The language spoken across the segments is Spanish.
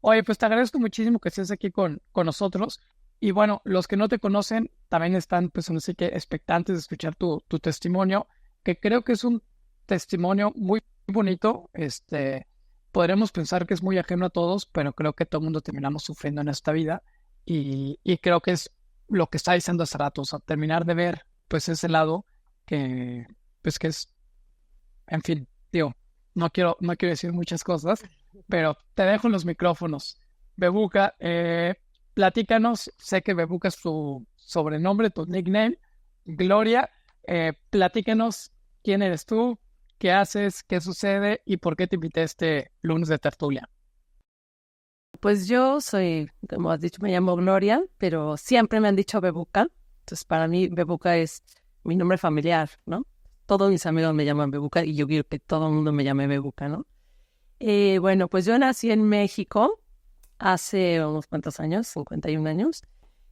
Oye, pues te agradezco muchísimo que estés aquí con nosotros. Y bueno, los que no te conocen también están, pues, así que expectantes de escuchar tu testimonio, que creo que es un testimonio muy bonito. Podremos pensar que es muy ajeno a todos, pero creo que todo el mundo terminamos sufriendo en esta vida. Y creo que es lo que está diciendo hace rato, o sea, terminar de ver, pues, ese lado que, pues, que es, en fin, digo, no quiero decir muchas cosas, pero te dejo los micrófonos. Bebuka, platícanos, sé que Bebuka es tu sobrenombre, tu nickname. Gloria, platícanos quién eres tú, qué haces, qué sucede y por qué te invité este lunes de tertulia. Pues yo soy, como has dicho, me llamo Gloria, pero siempre me han dicho Bebuca. Entonces, para mí, Bebuca es mi nombre familiar, ¿no? Todos mis amigos me llaman Bebuca y yo quiero que todo el mundo me llame Bebuca, ¿no? Bueno, pues yo nací en México hace unos cuantos años, 51 años.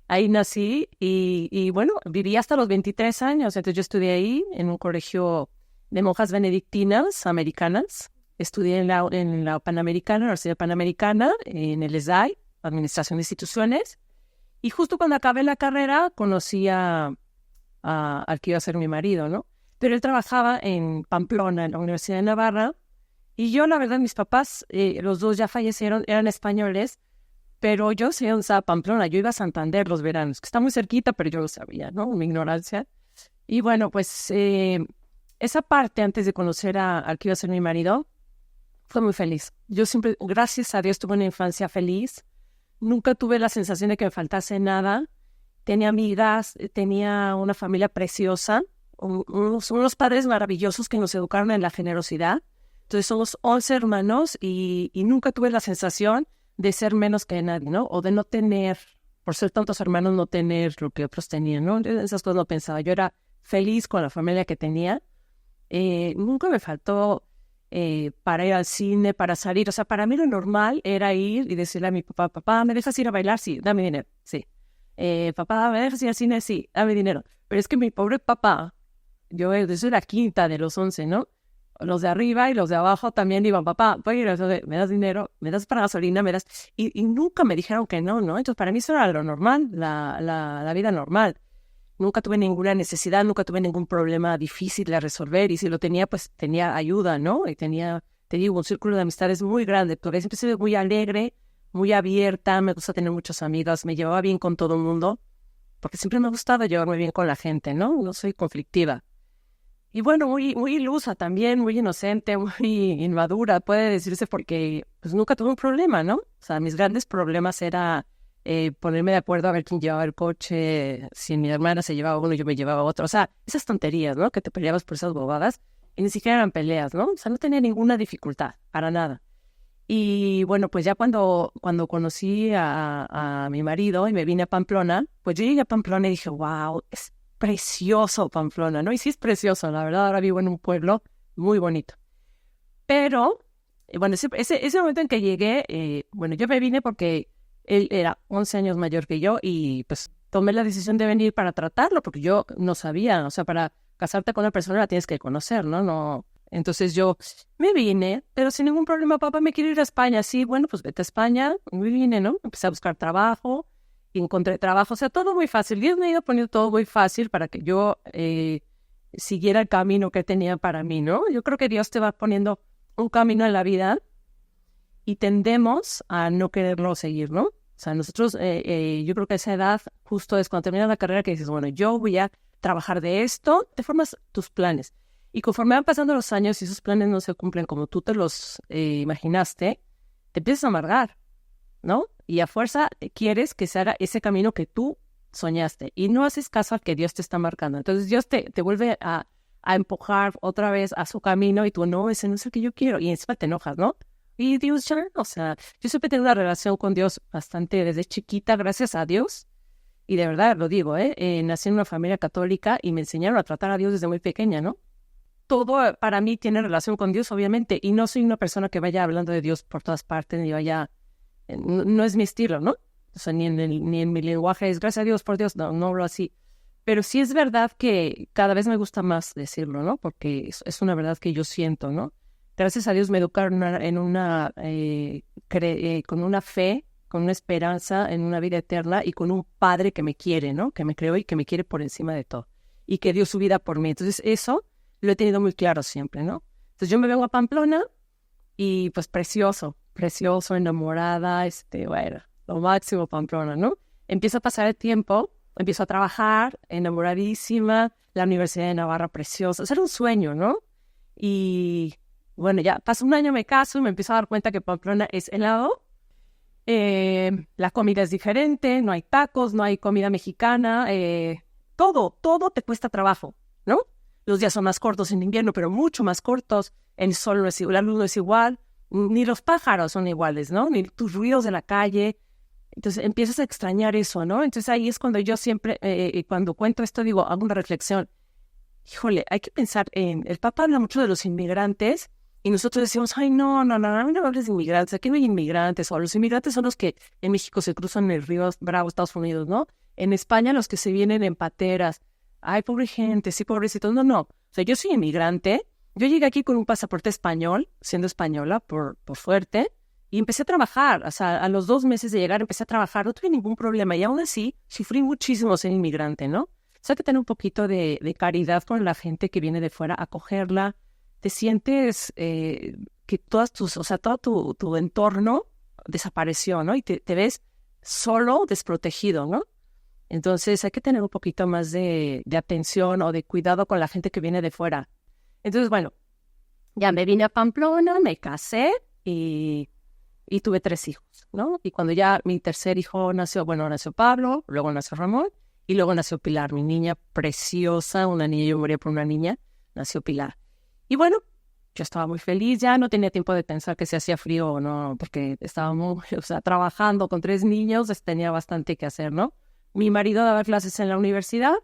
Ahí nací y bueno, viví hasta los 23 años. Entonces yo estudié ahí en un colegio de monjas benedictinas americanas. Estudié en la Panamericana, Universidad Panamericana, en el ESAI, Administración de Instituciones. Y justo cuando acabé la carrera conocí al que iba a ser mi marido, ¿no? Pero él trabajaba en Pamplona, en la Universidad de Navarra. Y yo, la verdad, mis papás, los dos ya fallecieron, eran españoles, pero yo sé dónde estaba Pamplona. Yo iba a Santander los veranos, que está muy cerquita, pero yo lo sabía, ¿no? Mi ignorancia. Y bueno, pues esa parte antes de conocer al que iba a ser mi marido, fue muy feliz. Yo siempre, gracias a Dios, tuve una infancia feliz. Nunca tuve la sensación de que me faltase nada. Tenía amigas, tenía una familia preciosa, unos padres maravillosos que nos educaron en la generosidad. Entonces somos 11 hermanos y nunca tuve la sensación de ser menos que nadie, ¿no? O de no tener, por ser tantos hermanos, no tener lo que otros tenían, ¿no? Esas cosas no pensaba. Yo era feliz con la familia que tenía. Nunca me faltó para ir al cine, para salir. O sea, para mí lo normal era ir y decirle a mi papá, papá, ¿me dejas ir a bailar? Sí, dame dinero, sí. Papá, ¿me dejas ir al cine? Sí, dame dinero. Pero es que mi pobre papá, yo soy la quinta de los 11, ¿no? Los de arriba y los de abajo también iban, papá, voy a ir, me das dinero, me das para gasolina, me das... Y nunca me dijeron que no, ¿no? Entonces, para mí eso era lo normal, la vida normal. Nunca tuve ninguna necesidad, nunca tuve ningún problema difícil de resolver. Y si lo tenía, pues tenía ayuda, ¿no? Y te digo, un círculo de amistades muy grande. Porque siempre he sido muy alegre, muy abierta, me gusta tener muchos amigos, me llevaba bien con todo el mundo, porque siempre me ha gustado llevarme bien con la gente, ¿no? No soy conflictiva. Y bueno, muy ilusa también, muy inocente, muy inmadura, puede decirse, porque pues nunca tuve un problema, ¿no? O sea, mis grandes problemas era ponerme de acuerdo a ver quién llevaba el coche, si mi hermana se llevaba uno, yo me llevaba otro. O sea, esas tonterías, ¿no? Que te peleabas por esas bobadas y ni siquiera eran peleas, ¿no? O sea, no tenía ninguna dificultad, para nada. Y bueno, pues ya cuando conocí a mi marido y me vine a Pamplona, pues yo llegué a Pamplona y dije, wow, es precioso Pamplona, ¿no? Y sí es precioso, la verdad, ahora vivo en un pueblo muy bonito. Pero, bueno, ese momento en que llegué, bueno, yo me vine porque él era 11 años mayor que yo y pues tomé la decisión de venir para tratarlo, porque yo no sabía, o sea, para casarte con una persona la tienes que conocer, ¿no? No. Entonces yo me vine, pero sin ningún problema, papá, me quiero ir a España. Sí, bueno, pues vete a España. Me vine, ¿no? Empecé a buscar trabajo y encontré trabajo. O sea, todo muy fácil. Dios me ha ido poniendo todo muy fácil para que yo siguiera el camino que tenía para mí, ¿no? Yo creo que Dios te va poniendo un camino en la vida y tendemos a no quererlo seguir, ¿no? O sea, nosotros, yo creo que a esa edad justo es cuando terminas la carrera que dices, bueno, yo voy a trabajar de esto, te formas tus planes. Y conforme van pasando los años y esos planes no se cumplen como tú te los imaginaste, te empiezas a amargar, ¿no? Y a fuerza quieres que se haga ese camino que tú soñaste y no haces caso al que Dios te está marcando. Entonces Dios te vuelve a empujar otra vez a su camino y tú, no, ese no es el que yo quiero. Y encima te enojas, ¿no? Y Dios ya, o sea, yo siempre tengo una relación con Dios bastante desde chiquita, gracias a Dios. Y de verdad lo digo, nací en una familia católica y me enseñaron a tratar a Dios desde muy pequeña, ¿no? Todo para mí tiene relación con Dios, obviamente, y no soy una persona que vaya hablando de Dios por todas partes, ni vaya, no es mi estilo, ¿no? O sea, ni en mi lenguaje es gracias a Dios, por Dios, no hablo así. Pero sí es verdad que cada vez me gusta más decirlo, ¿no? Porque es una verdad que yo siento, ¿no? gracias a Dios me educaron con una fe, con una esperanza en una vida eterna y con un padre que me quiere, ¿no? Que me creó y que me quiere por encima de todo. Y que dio su vida por mí. Entonces eso lo he tenido muy claro siempre, ¿no? Entonces yo me vengo a Pamplona y pues precioso, enamorada, bueno, lo máximo Pamplona, ¿no? Empieza a pasar el tiempo, empiezo a trabajar, enamoradísima, la Universidad de Navarra preciosa, o sea, era un sueño, ¿no? Y bueno, ya pasa un año, me caso y me empiezo a dar cuenta que Pamplona es helado. La comida es diferente, no hay tacos, no hay comida mexicana, todo te cuesta trabajo, ¿no? Los días son más cortos en invierno, pero mucho más cortos. El sol no es igual, la luz no es igual, ni los pájaros son iguales, ¿no? Ni tus ruidos de la calle. Entonces empiezas a extrañar eso, ¿no? Entonces ahí es cuando yo siempre, cuando cuento esto, digo, hago una reflexión. Híjole, hay que pensar en... El Papa habla mucho de los inmigrantes y nosotros decimos, ay, no me hables de inmigrantes, aquí no hay inmigrantes, o los inmigrantes son los que en México se cruzan el río Bravo, Estados Unidos, ¿no? En España los que se vienen en pateras. Ay, pobre gente, sí, pobrecitos. No. O sea, yo soy inmigrante. Yo llegué aquí con un pasaporte español, siendo española por suerte, y empecé a trabajar. O sea, a los 2 meses de llegar empecé a trabajar, no tuve ningún problema. Y aún así, sufrí muchísimo ser inmigrante, ¿no? O sea, hay que tener un poquito de caridad con la gente que viene de fuera, acogerla. Te sientes que todo tu entorno desapareció, ¿no? Y te ves solo, desprotegido, ¿no? Entonces hay que tener un poquito más de atención o de cuidado con la gente que viene de fuera. Entonces, bueno, ya me vine a Pamplona, me casé y tuve 3 hijos, ¿no? Y cuando ya mi tercer hijo nació Pablo, luego nació Ramón y luego nació Pilar, mi niña preciosa, una niña, yo moría por una niña, nació Pilar. Y bueno, yo estaba muy feliz, ya no tenía tiempo de pensar que se hacía frío o no, porque estábamos, trabajando con 3 niños, tenía bastante que hacer, ¿no? Mi marido daba clases en la universidad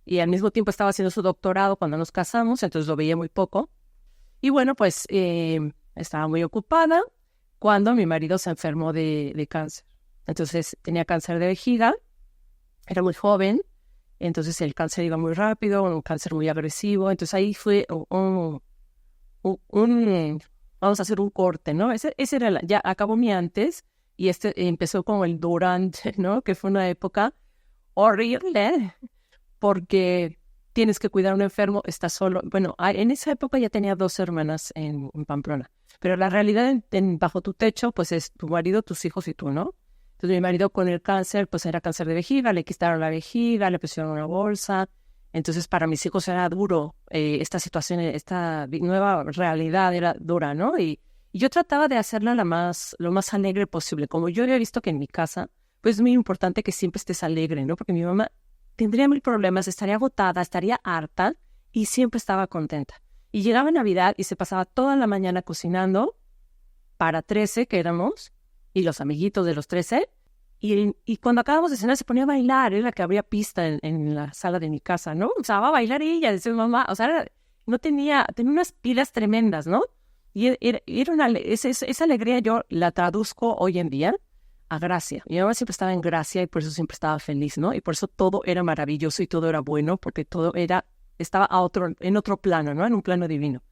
y al mismo tiempo estaba haciendo su doctorado cuando nos casamos, entonces lo veía muy poco. Y bueno, pues estaba muy ocupada cuando mi marido se enfermó de cáncer. Entonces tenía cáncer de vejiga, era muy joven, entonces el cáncer iba muy rápido, un cáncer muy agresivo. Entonces ahí fue vamos a hacer un corte, ¿no? Ese era, ya acabó mi antes y empezó como el durante, ¿no? Que fue una época horrible, porque tienes que cuidar a un enfermo, estás solo. Bueno, en esa época ya tenía 2 hermanas en Pamplona, pero la realidad bajo tu techo, pues es tu marido, tus hijos y tú, ¿no? Entonces mi marido con el cáncer, pues era cáncer de vejiga, le quitaron la vejiga, le pusieron una bolsa. Entonces para mis hijos era duro, esta situación, esta nueva realidad era dura, ¿no? Y yo trataba de hacerla lo más alegre posible. Como yo había visto que en mi casa, pues es muy importante que siempre estés alegre, ¿no? Porque mi mamá tendría 1000 problemas, estaría agotada, estaría harta y siempre estaba contenta. Y llegaba Navidad y se pasaba toda la mañana cocinando para 13 que éramos y los amiguitos de los 13. Y cuando acabamos de cenar se ponía a bailar, era la que abría pista en la sala de mi casa, ¿no? O sea, va a bailar ella, decía mamá, o sea, tenía unas pilas tremendas, ¿no? Y era esa alegría yo la traduzco hoy en día a gracia. Mi mamá siempre estaba en gracia y por eso siempre estaba feliz, ¿no? Y por eso todo era maravilloso y todo era bueno, porque todo estaba en otro plano, ¿no? En un plano divino.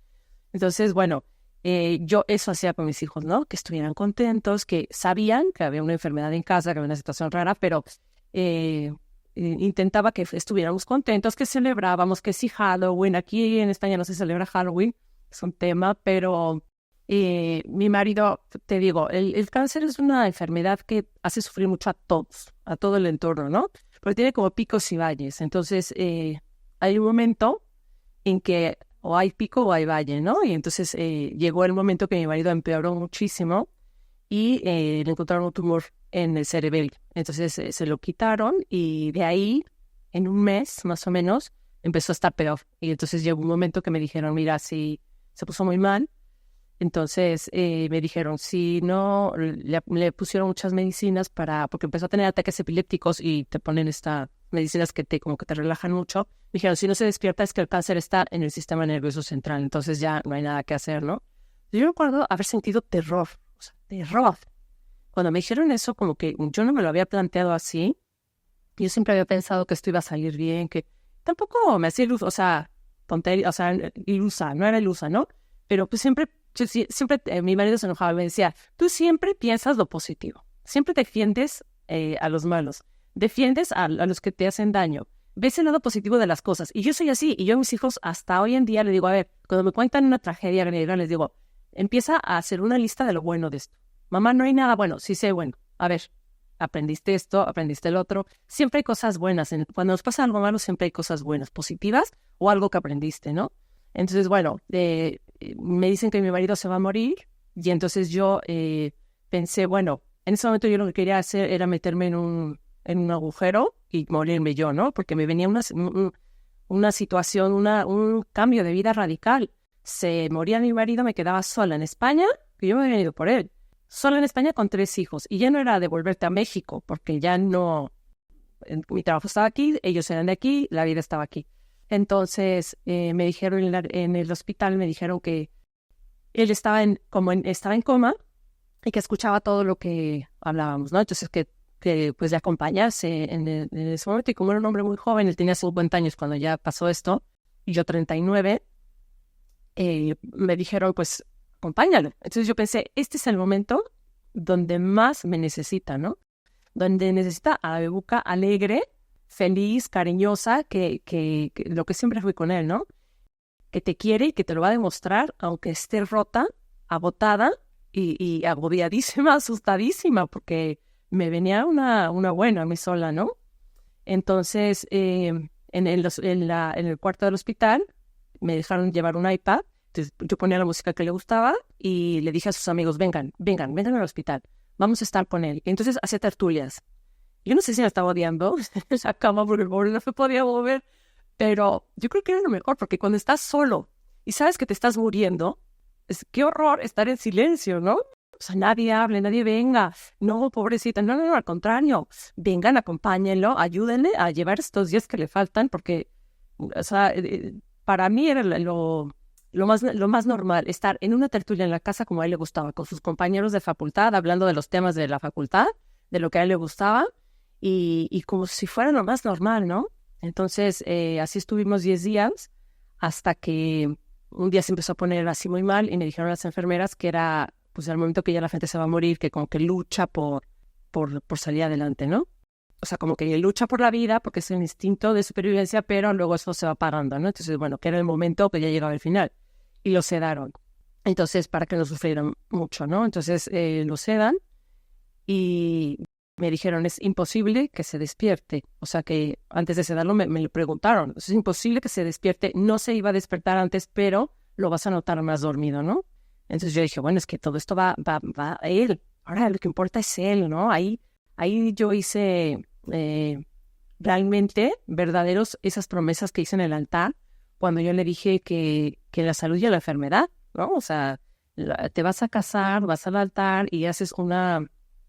Entonces, bueno, yo eso hacía con mis hijos, ¿no? Que estuvieran contentos, que sabían que había una enfermedad en casa, que había una situación rara, pero intentaba que estuviéramos contentos, que celebrábamos, que sí Halloween, aquí en España no se celebra Halloween, es un tema, pero mi marido, te digo, el cáncer es una enfermedad que hace sufrir mucho a todos, a todo el entorno, ¿no? Porque tiene como picos y valles, entonces hay un momento en que o hay pico o hay valle, ¿no? Y entonces llegó el momento que mi marido empeoró muchísimo y le encontraron un tumor en el cerebelo. Entonces se lo quitaron y de ahí, en un mes más o menos, empezó a estar peor. Y entonces llegó un momento que me dijeron, mira, sí, se puso muy mal. Entonces me dijeron, si no, le pusieron muchas medicinas porque empezó a tener ataques epilépticos y te ponen estas medicinas que como que te relajan mucho. Me dijeron, si no se despierta es que el cáncer está en el sistema nervioso central, entonces ya no hay nada que hacer, ¿no? Yo recuerdo haber sentido terror, o sea, terror. Cuando me dijeron eso, como que yo no me lo había planteado así. Yo siempre había pensado que esto iba a salir bien, que tampoco me hacía ilusa, o sea, tontería, o sea, ilusa, no era ilusa, ¿no? Pero pues siempre Siempre mi marido se enojaba y me decía, tú siempre piensas lo positivo, siempre defiendes a los malos, defiendes a los que te hacen daño, ves el lado positivo de las cosas. Y yo soy así, y yo a mis hijos hasta hoy en día les digo, a ver, cuando me cuentan una tragedia griega, les digo, empieza a hacer una lista de lo bueno de esto. Mamá, no hay nada bueno, sí sé bueno. A ver, aprendiste esto, aprendiste el otro. Siempre hay cosas buenas. Cuando nos pasa algo malo, siempre hay cosas buenas, positivas o algo que aprendiste, ¿no? Entonces, bueno, me dicen que mi marido se va a morir y entonces yo pensé, bueno, en ese momento yo lo que quería hacer era meterme en un agujero y morirme yo, ¿no? Porque me venía una situación, un cambio de vida radical. Se moría mi marido, me quedaba sola en España, que yo me había ido por él. Sola en España con 3 hijos. Y ya no era de volverte a México, porque ya no... Mi trabajo estaba aquí, ellos eran de aquí, la vida estaba aquí. Entonces me dijeron en el hospital, me dijeron que él estaba en coma y que escuchaba todo lo que hablábamos, ¿no? Entonces que pues le acompañase en ese momento. Y como era un hombre muy joven, él tenía 50 años cuando ya pasó esto, y yo 39, me dijeron, pues, acompáñalo. Entonces yo pensé, este es el momento donde más me necesita, ¿no? Donde necesita a la bebuca alegre, feliz, cariñosa, que lo que siempre fui con él, ¿no? Que te quiere y que te lo va a demostrar, aunque esté rota, agotada y agobiadísima, asustadísima, porque me venía una buena a mí sola, ¿no? Entonces, en el cuarto del hospital, me dejaron llevar un iPad. Entonces, yo ponía la música que le gustaba y le dije a sus amigos, vengan al hospital, vamos a estar con él. Y entonces hacía tertulias. Yo no sé si me estaba odiando esa cama porque el pobre no se podía mover, pero yo creo que era lo mejor, porque cuando estás solo y sabes que te estás muriendo, qué horror estar en silencio, ¿no? O sea, nadie hable, nadie venga. No, pobrecita, no, al contrario. Vengan, acompáñenlo, ayúdenle a llevar estos días que le faltan, porque, o sea, para mí era lo más normal, estar en una tertulia en la casa como a él le gustaba, con sus compañeros de facultad, hablando de los temas de la facultad, de lo que a él le gustaba, y como si fuera lo más normal, ¿no? Entonces, así estuvimos 10 días, hasta que un día se empezó a poner así muy mal, y me dijeron las enfermeras que era, pues, el momento que ya la gente se va a morir, que como que lucha por salir adelante, ¿no? O sea, como que lucha por la vida, porque es un instinto de supervivencia, pero luego eso se va parando, ¿no? Entonces, bueno, que era el momento que ya llegaba el final. Y lo sedaron. Entonces, para que no sufrieran mucho, ¿no? Entonces, lo sedan y me dijeron, es imposible que se despierte. O sea, que antes de sedarlo me lo preguntaron. Es imposible que se despierte. No se iba a despertar antes, pero lo vas a notar más dormido, ¿no? Entonces yo dije, bueno, es que todo esto va a él. Ahora lo que importa es él, ¿no? Ahí yo hice realmente verdaderos esas promesas que hice en el altar cuando yo le dije que la salud y la enfermedad, ¿no? O sea, te vas a casar, vas al altar y haces o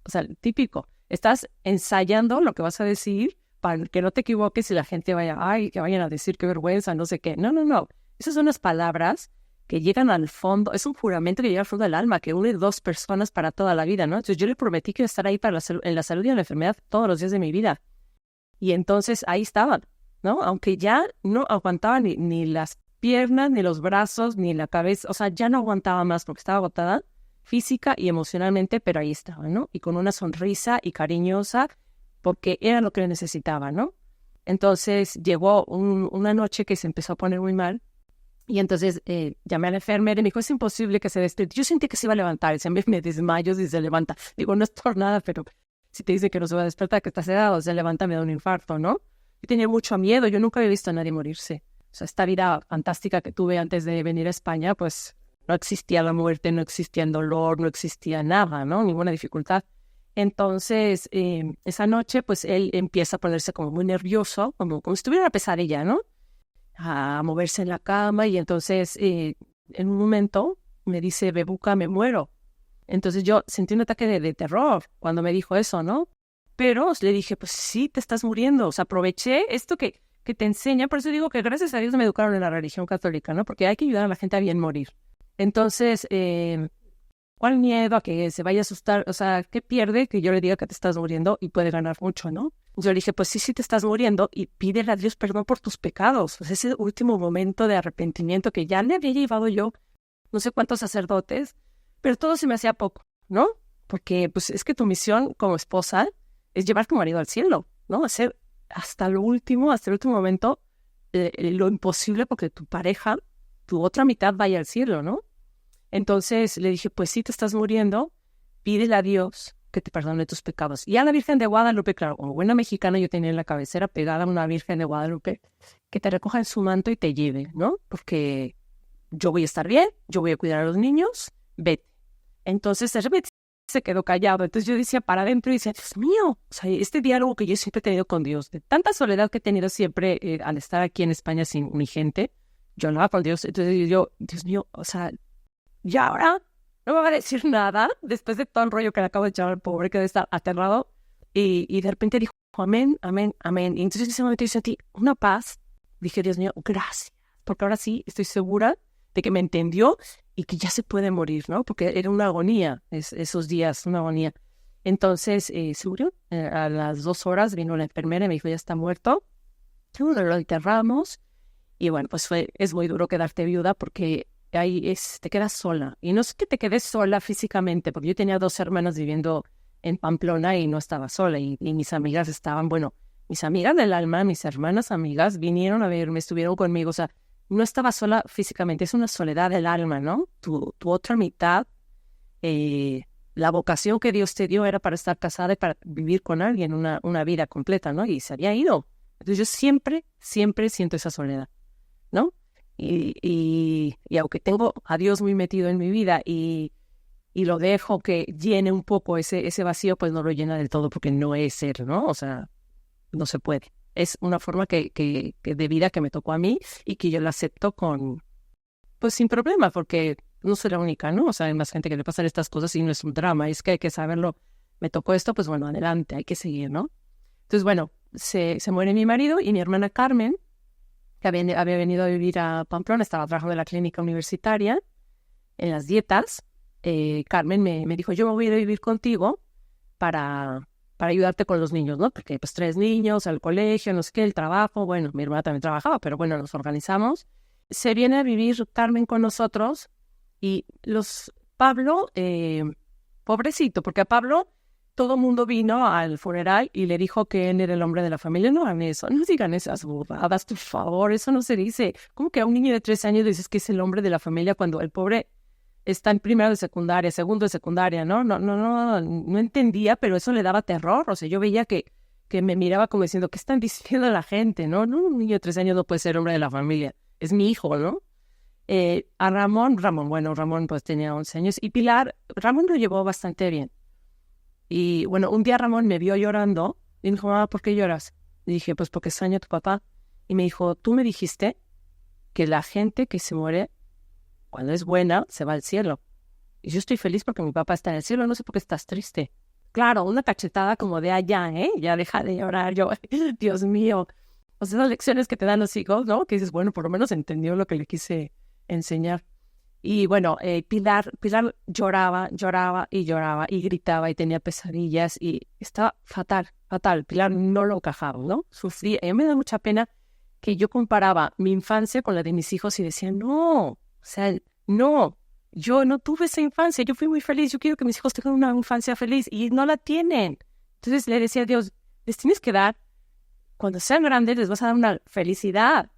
sea, típico, estás ensayando lo que vas a decir para que no te equivoques y la gente vaya, que vayan a decir qué vergüenza, no sé qué. No. Esas son las palabras que llegan al fondo, es un juramento que llega al fondo del alma, que une 2 personas para toda la vida, ¿no? Entonces yo le prometí que iba a estar ahí en la salud y en la enfermedad todos los días de mi vida. Y entonces ahí estaban, ¿no? Aunque ya no aguantaba ni las piernas, ni los brazos, ni la cabeza, o sea, ya no aguantaba más porque estaba agotada física y emocionalmente, pero ahí estaba, ¿no? Y con una sonrisa y cariñosa, porque era lo que necesitaba, ¿no? Entonces llegó una noche que se empezó a poner muy mal, y entonces llamé a la enfermera y me dijo, es imposible que se despierte. Yo sentí que se iba a levantar, y me desmayo si se levanta. Digo, no es por nada, pero si te dice que no se va a despertar, que está sedado, se levanta, me da un infarto, ¿no? Yo tenía mucho miedo, yo nunca había visto a nadie morirse. O sea, esta vida fantástica que tuve antes de venir a España, pues no existía la muerte, no existía el dolor, no existía nada, ¿no? Ninguna dificultad. Entonces, esa noche, pues él empieza a ponerse como muy nervioso, como si tuviera una pesadilla, ¿no? A moverse en la cama, y entonces en un momento me dice, bebuca, me muero. Entonces yo sentí un ataque de terror cuando me dijo eso, ¿no? Pero le dije, pues sí, te estás muriendo. O sea, aproveché esto que te enseña. Por eso digo que gracias a Dios me educaron en la religión católica, ¿no? Porque hay que ayudar a la gente a bien morir. Entonces, ¿cuál miedo a que se vaya a asustar? O sea, ¿qué pierde que yo le diga que te estás muriendo y puede ganar mucho, ¿no? Yo le dije, pues sí, te estás muriendo, y pídele a Dios perdón por tus pecados. Pues ese último momento de arrepentimiento que ya le había llevado yo no sé cuántos sacerdotes, pero todo se me hacía poco, ¿no? Porque pues es que tu misión como esposa es llevar a tu marido al cielo, ¿no? Hacer hasta el último momento, lo imposible porque tu pareja, tu otra mitad vaya al cielo, ¿no? Entonces le dije, pues sí, te estás muriendo, pídele a Dios que te perdone tus pecados. Y a la Virgen de Guadalupe, claro, como buena mexicana, yo tenía en la cabecera pegada a una Virgen de Guadalupe que te recoja en su manto y te lleve, ¿no? Porque yo voy a estar bien, yo voy a cuidar a los niños, vete. Entonces, de repente se quedó callado. Entonces yo decía para adentro y decía, Dios mío, o sea, este diálogo que yo siempre he tenido con Dios, de tanta soledad que he tenido siempre al estar aquí en España sin mi gente, yo hablaba con Dios. Entonces yo, Dios mío, o sea, ya ahora no me va a decir nada después de todo el rollo que le acabo de echar al pobre que debe estar aterrado. Y de repente dijo, amén, amén, amén. Y entonces en ese momento yo sentí una paz. Dije, Dios mío, gracias, porque ahora sí estoy segura de que me entendió y que ya se puede morir, ¿no? Porque era una agonía, esos días, una agonía. Entonces se murió. A las 2 horas vino la enfermera y me dijo, ya está muerto. Lo enterramos. Y bueno, pues es muy duro quedarte viuda porque ahí te quedas sola. Y no es que te quedes sola físicamente, porque yo tenía 2 hermanas viviendo en Pamplona y no estaba sola. Y mis amigas estaban, bueno, mis amigas del alma, mis hermanas amigas, vinieron a verme, estuvieron conmigo. O sea, no estaba sola físicamente, es una soledad del alma, ¿no? Tu otra mitad, la vocación que Dios te dio era para estar casada y para vivir con alguien una vida completa, ¿no? Y se había ido. Entonces yo siempre, siempre siento esa soledad, ¿no? Y aunque tengo a Dios muy metido en mi vida y lo dejo que llene un poco ese vacío, pues no lo llena del todo porque no es Él, ¿no? O sea, no se puede. Es una forma que de vida que me tocó a mí y que yo la acepto pues sin problema, porque no soy la única, ¿no? O sea, hay más gente que le pasan estas cosas y no es un drama, es que hay que saberlo. Me tocó esto, pues bueno, adelante, hay que seguir, ¿no? Entonces, bueno, se muere mi marido y mi hermana Carmen, que había venido a vivir a Pamplona, estaba trabajando en la clínica universitaria, en las dietas. Carmen me dijo, yo me voy a ir a vivir contigo para ayudarte con los niños, ¿no? Porque pues 3 niños, al colegio, no sé qué, el trabajo, bueno, mi hermana también trabajaba, pero bueno, nos organizamos. Se viene a vivir Carmen con nosotros y Pablo, pobrecito, porque a Pablo todo mundo vino al funeral y le dijo que él era el hombre de la familia. No hagan eso, no digan esas burradas, por favor, eso no se dice. ¿Cómo que a un niño de 3 años dices que es el hombre de la familia cuando el pobre está en primero de secundaria, segundo de secundaria, ¿no? No entendía, pero eso le daba terror. O sea, yo veía que me miraba como diciendo, ¿qué están diciendo la gente? No, un niño de 3 años no puede ser hombre de la familia. Es mi hijo, ¿no? A Ramón pues tenía 11 años. Y Pilar, Ramón lo llevó bastante bien. Y bueno, un día Ramón me vio llorando y me dijo, mamá, ¿por qué lloras? Y dije, pues porque extraño a tu papá. Y me dijo, tú me dijiste que la gente que se muere cuando es buena, se va al cielo. Y yo estoy feliz porque mi papá está en el cielo, no sé por qué estás triste. Claro, una cachetada como de allá, ¿eh? Ya deja de llorar. Yo, Dios mío. O sea, esas lecciones que te dan los hijos, ¿no? Que dices, bueno, por lo menos entendió lo que le quise enseñar. Y bueno, Pilar lloraba y gritaba y tenía pesadillas y estaba fatal. Pilar no lo encajaba, ¿no? Sufría. Y a mí me da mucha pena que yo comparaba mi infancia con la de mis hijos y decía, no, o sea, no, yo no tuve esa infancia, yo fui muy feliz, yo quiero que mis hijos tengan una infancia feliz y no la tienen. Entonces le decía a Dios, les tienes que dar, cuando sean grandes les vas a dar una felicidad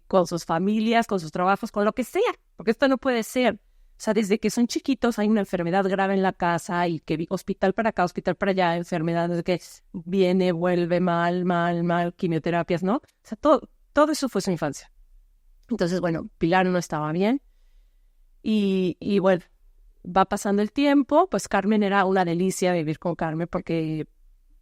con sus familias, con sus trabajos, con lo que sea, porque esto no puede ser. O sea, desde que son chiquitos hay una enfermedad grave en la casa y que hospital para acá, hospital para allá, enfermedades que viene, vuelve mal, quimioterapias, ¿no? O sea, todo eso fue su infancia. Entonces, bueno, Pilar no estaba bien. Y bueno, va pasando el tiempo, pues Carmen era una delicia vivir con Carmen porque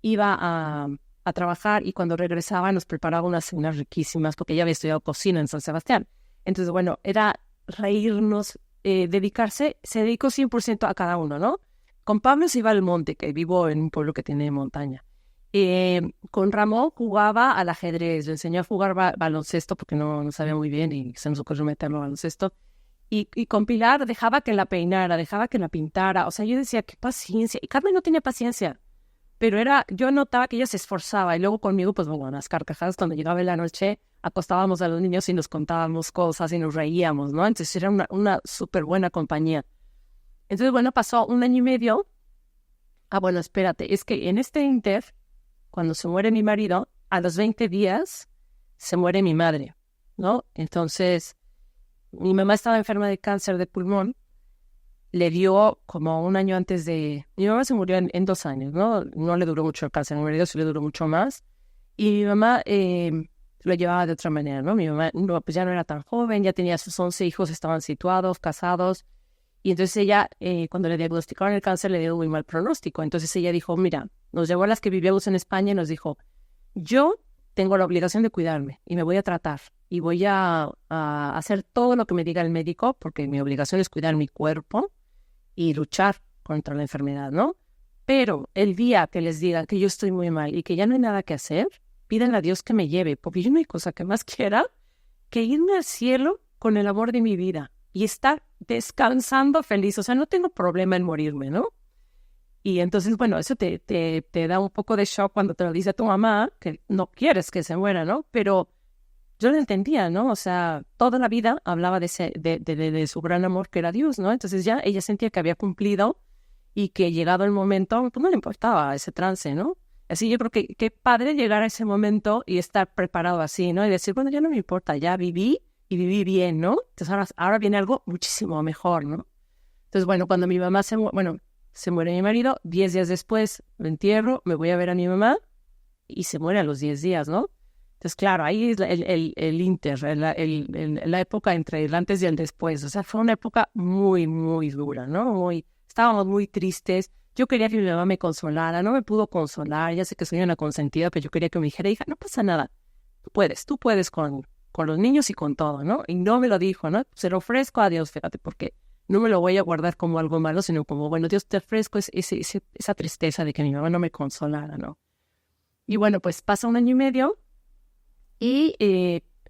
iba a trabajar y cuando regresaba nos preparaba unas cenas riquísimas porque ella había estudiado cocina en San Sebastián. Entonces, bueno, era reírnos, se dedicó 100% a cada uno, ¿no? Con Pablo se iba al monte, que vivo en un pueblo que tiene montaña. Con Ramón jugaba al ajedrez, le enseñó a jugar baloncesto porque no sabía muy bien y se nos ocurrió meterlo al baloncesto. Y con Pilar dejaba que la peinara, dejaba que la pintara. O sea, yo decía, qué paciencia. Y Carmen no tenía paciencia, pero yo notaba que ella se esforzaba. Y luego conmigo, pues bueno, las carcajadas cuando llegaba la noche, acostábamos a los niños y nos contábamos cosas y nos reíamos, ¿no? Entonces era una súper buena compañía. Entonces, bueno, pasó 1 año y medio. Bueno, espérate, es que en este inter, cuando se muere mi marido, a los 20 días se muere mi madre, ¿no? Entonces, mi mamá estaba enferma de cáncer de pulmón, le dio como 1 año antes de... Mi mamá se murió en 2 años, ¿no? No le duró mucho el cáncer, a mi marido sí le duró mucho más. Y mi mamá lo llevaba de otra manera, ¿no? Mi mamá pues ya no era tan joven, ya tenía sus 11 hijos, estaban situados, casados. Y entonces ella, cuando le diagnosticaron el cáncer, le dio un muy mal pronóstico. Entonces ella dijo, mira, nos llevó a las que vivíamos en España y nos dijo, yo tengo la obligación de cuidarme y me voy a tratar y voy a hacer todo lo que me diga el médico porque mi obligación es cuidar mi cuerpo y luchar contra la enfermedad, ¿no? Pero el día que les digan que yo estoy muy mal y que ya no hay nada que hacer, pídanle a Dios que me lleve, porque yo no hay cosa que más quiera que irme al cielo con el amor de mi vida y estar descansando feliz. O sea, no tengo problema en morirme, ¿no? Y entonces, bueno, eso te da un poco de shock cuando te lo dice tu mamá, que no quieres que se muera, ¿no? Pero yo lo entendía, ¿no? O sea, toda la vida hablaba de su gran amor que era Dios, ¿no? Entonces ya ella sentía que había cumplido y que llegado el momento, pues no le importaba ese trance, ¿no? Así yo creo que qué padre llegar a ese momento y estar preparado así, ¿no? Y decir, bueno, ya no me importa, ya viví y viví bien, ¿no? Entonces ahora viene algo muchísimo mejor, ¿no? Entonces, bueno, cuando mi mamá se muere mi marido, 10 días después lo entierro, me voy a ver a mi mamá y se muere a los 10 días, ¿no? Entonces, claro, ahí es el inter, la época entre el antes y el después. O sea, fue una época muy, muy dura, ¿no? Estábamos muy tristes. Yo quería que mi mamá me consolara, no me pudo consolar. Ya sé que soy una consentida, pero yo quería que me dijera, hija, no pasa nada. Tú puedes con los niños y con todo, ¿no? Y no me lo dijo, ¿no? Se lo ofrezco a Dios, fíjate, porque no me lo voy a guardar como algo malo, sino como, bueno, Dios, te ofrezco esa tristeza de que mi mamá no me consolara, ¿no? Y bueno, pues pasa 1 año y medio y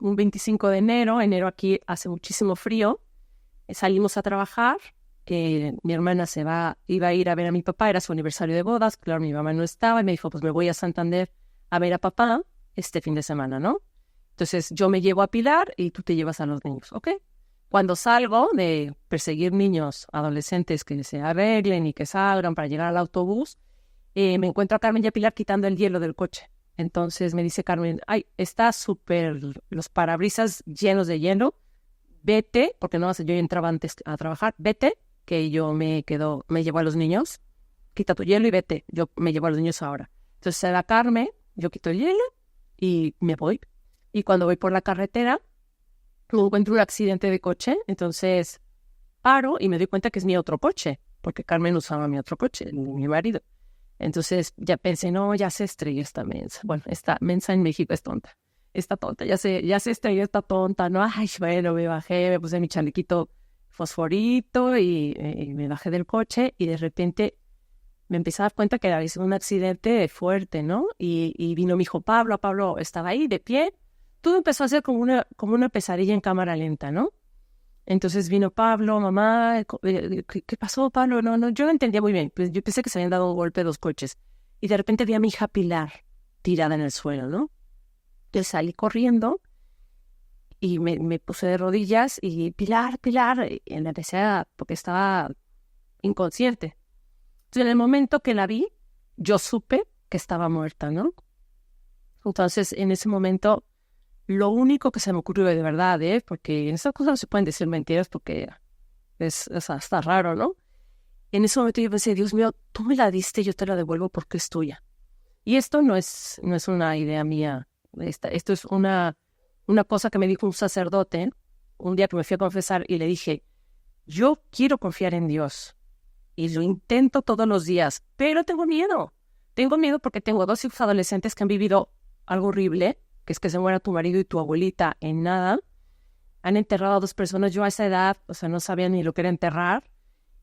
un 25 de enero aquí hace muchísimo frío, salimos a trabajar, mi hermana iba a ir a ver a mi papá, era su aniversario de bodas, claro, mi mamá no estaba, y me dijo, pues me voy a Santander a ver a papá este fin de semana, ¿no? Entonces yo me llevo a Pilar y tú te llevas a los niños, ¿ok? Cuando salgo de perseguir niños, adolescentes que se arreglen y que salgan para llegar al autobús, me encuentro a Carmen y a Pilar quitando el hielo del coche. Entonces me dice Carmen, ay, está súper los parabrisas llenos de hielo, vete, porque no, yo entraba antes a trabajar, vete, que yo me llevo a los niños, quita tu hielo y vete, yo me llevo a los niños ahora. Entonces se da Carmen, yo quito el hielo y me voy. Y cuando voy por la carretera, me encuentro un accidente de coche, entonces paro y me doy cuenta que es mi otro coche, porque Carmen usaba mi otro coche, mi marido. Entonces ya pensé, no, ya se estrelló esta mensa. Bueno, esta mensa en México es tonta. Está tonta, ya se estrelló esta tonta, ¿no? Ay, bueno, me bajé, me puse mi chalequito fosforito y me bajé del coche y de repente me empecé a dar cuenta que había sido un accidente fuerte, ¿no? Y vino mi hijo Pablo estaba ahí de pie. Todo empezó a ser como una pesadilla en cámara lenta, ¿no? Entonces vino Pablo, mamá, ¿qué pasó, Pablo? No, yo no entendía muy bien. Pues yo pensé que se habían dado un golpe 2 coches. Y de repente vi a mi hija Pilar tirada en el suelo, ¿no? Yo salí corriendo y me puse de rodillas y Pilar, y la empecé porque estaba inconsciente. Entonces en el momento que la vi, yo supe que estaba muerta, ¿no? Entonces en ese momento, lo único que se me ocurrió de verdad, porque en estas cosas no se pueden decir mentiras porque es hasta raro, ¿no? En ese momento yo pensé, Dios mío, tú me la diste, yo te la devuelvo porque es tuya. Y esto no es una idea mía. Esto es una cosa que me dijo un sacerdote un día que me fui a confesar y le dije, yo quiero confiar en Dios y lo intento todos los días, pero tengo miedo. Tengo miedo porque tengo 2 hijos adolescentes que han vivido algo horrible, que es que se muera tu marido y tu abuelita en nada. Han enterrado a 2 personas. Yo a esa edad, o sea, no sabía ni lo que era enterrar.